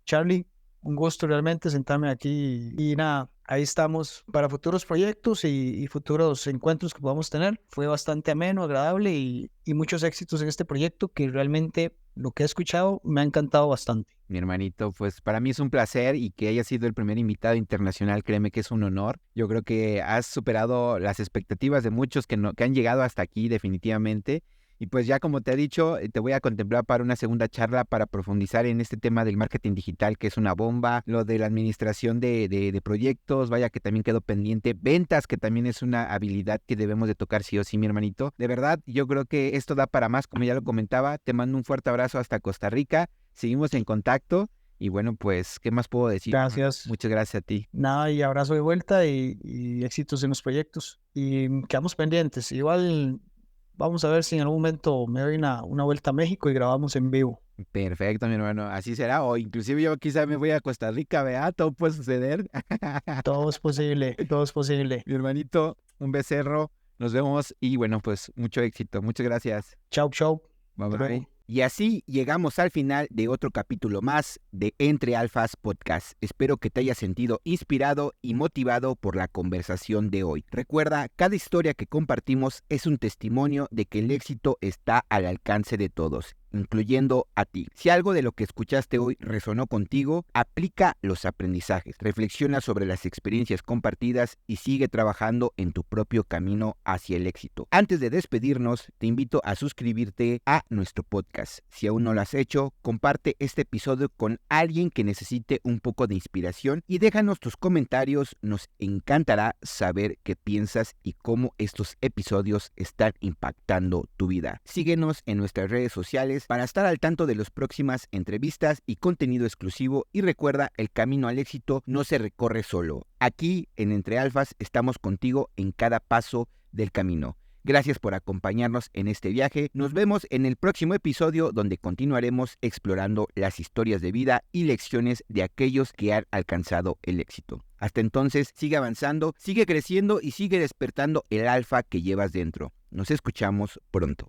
Charlie, un gusto realmente sentarme aquí y nada, ahí estamos para futuros proyectos y futuros encuentros que podamos tener. Fue bastante ameno, agradable y muchos éxitos en este proyecto que realmente lo que he escuchado me ha encantado bastante. Mi hermanito, pues para mí es un placer y que hayas sido el primer invitado internacional, créeme que es un honor. Yo creo que has superado las expectativas de muchos que han llegado hasta aquí definitivamente. Y pues ya como te he dicho, te voy a contemplar para una segunda charla para profundizar en este tema del marketing digital, que es una bomba, lo de la administración de proyectos, vaya que también quedó pendiente, ventas, que también es una habilidad que debemos de tocar sí o sí, mi hermanito. De verdad, yo creo que esto da para más, como ya lo comentaba, te mando un fuerte abrazo hasta Costa Rica, seguimos en contacto. Y bueno, pues, ¿qué más puedo decir? Gracias. Muchas gracias a ti. Nada, y abrazo de vuelta y éxitos en los proyectos. Y quedamos pendientes. Igual vamos a ver si en algún momento me doy una vuelta a México y grabamos en vivo. Perfecto, mi hermano. Así será. O inclusive yo quizá me voy a Costa Rica, vea, todo puede suceder. Todo es posible, todo es posible. Mi hermanito, un becerro. Nos vemos y bueno, pues mucho éxito. Muchas gracias. Chau, chau. Bye, bye. Y así llegamos al final de otro capítulo más de Entre Alphas Podcast. Espero que te hayas sentido inspirado y motivado por la conversación de hoy. Recuerda, cada historia que compartimos es un testimonio de que el éxito está al alcance de todos, incluyendo a ti. Si algo de lo que escuchaste hoy resonó contigo, aplica los aprendizajes, reflexiona sobre las experiencias compartidas y sigue trabajando en tu propio camino hacia el éxito. Antes de despedirnos, te invito a suscribirte a nuestro podcast. Si aún no lo has hecho, comparte este episodio con alguien que necesite un poco de inspiración y déjanos tus comentarios. Nos encantará saber qué piensas y cómo estos episodios están impactando tu vida. Síguenos en nuestras redes sociales para estar al tanto de las próximas entrevistas y contenido exclusivo. Y recuerda, el camino al éxito no se recorre solo. Aquí en Entre Alphas estamos contigo en cada paso del camino. Gracias por acompañarnos en este viaje. Nos vemos en el próximo episodio donde continuaremos explorando las historias de vida y lecciones de aquellos que han alcanzado el éxito. Hasta entonces, sigue avanzando, sigue creciendo y sigue despertando el alfa que llevas dentro. Nos escuchamos pronto.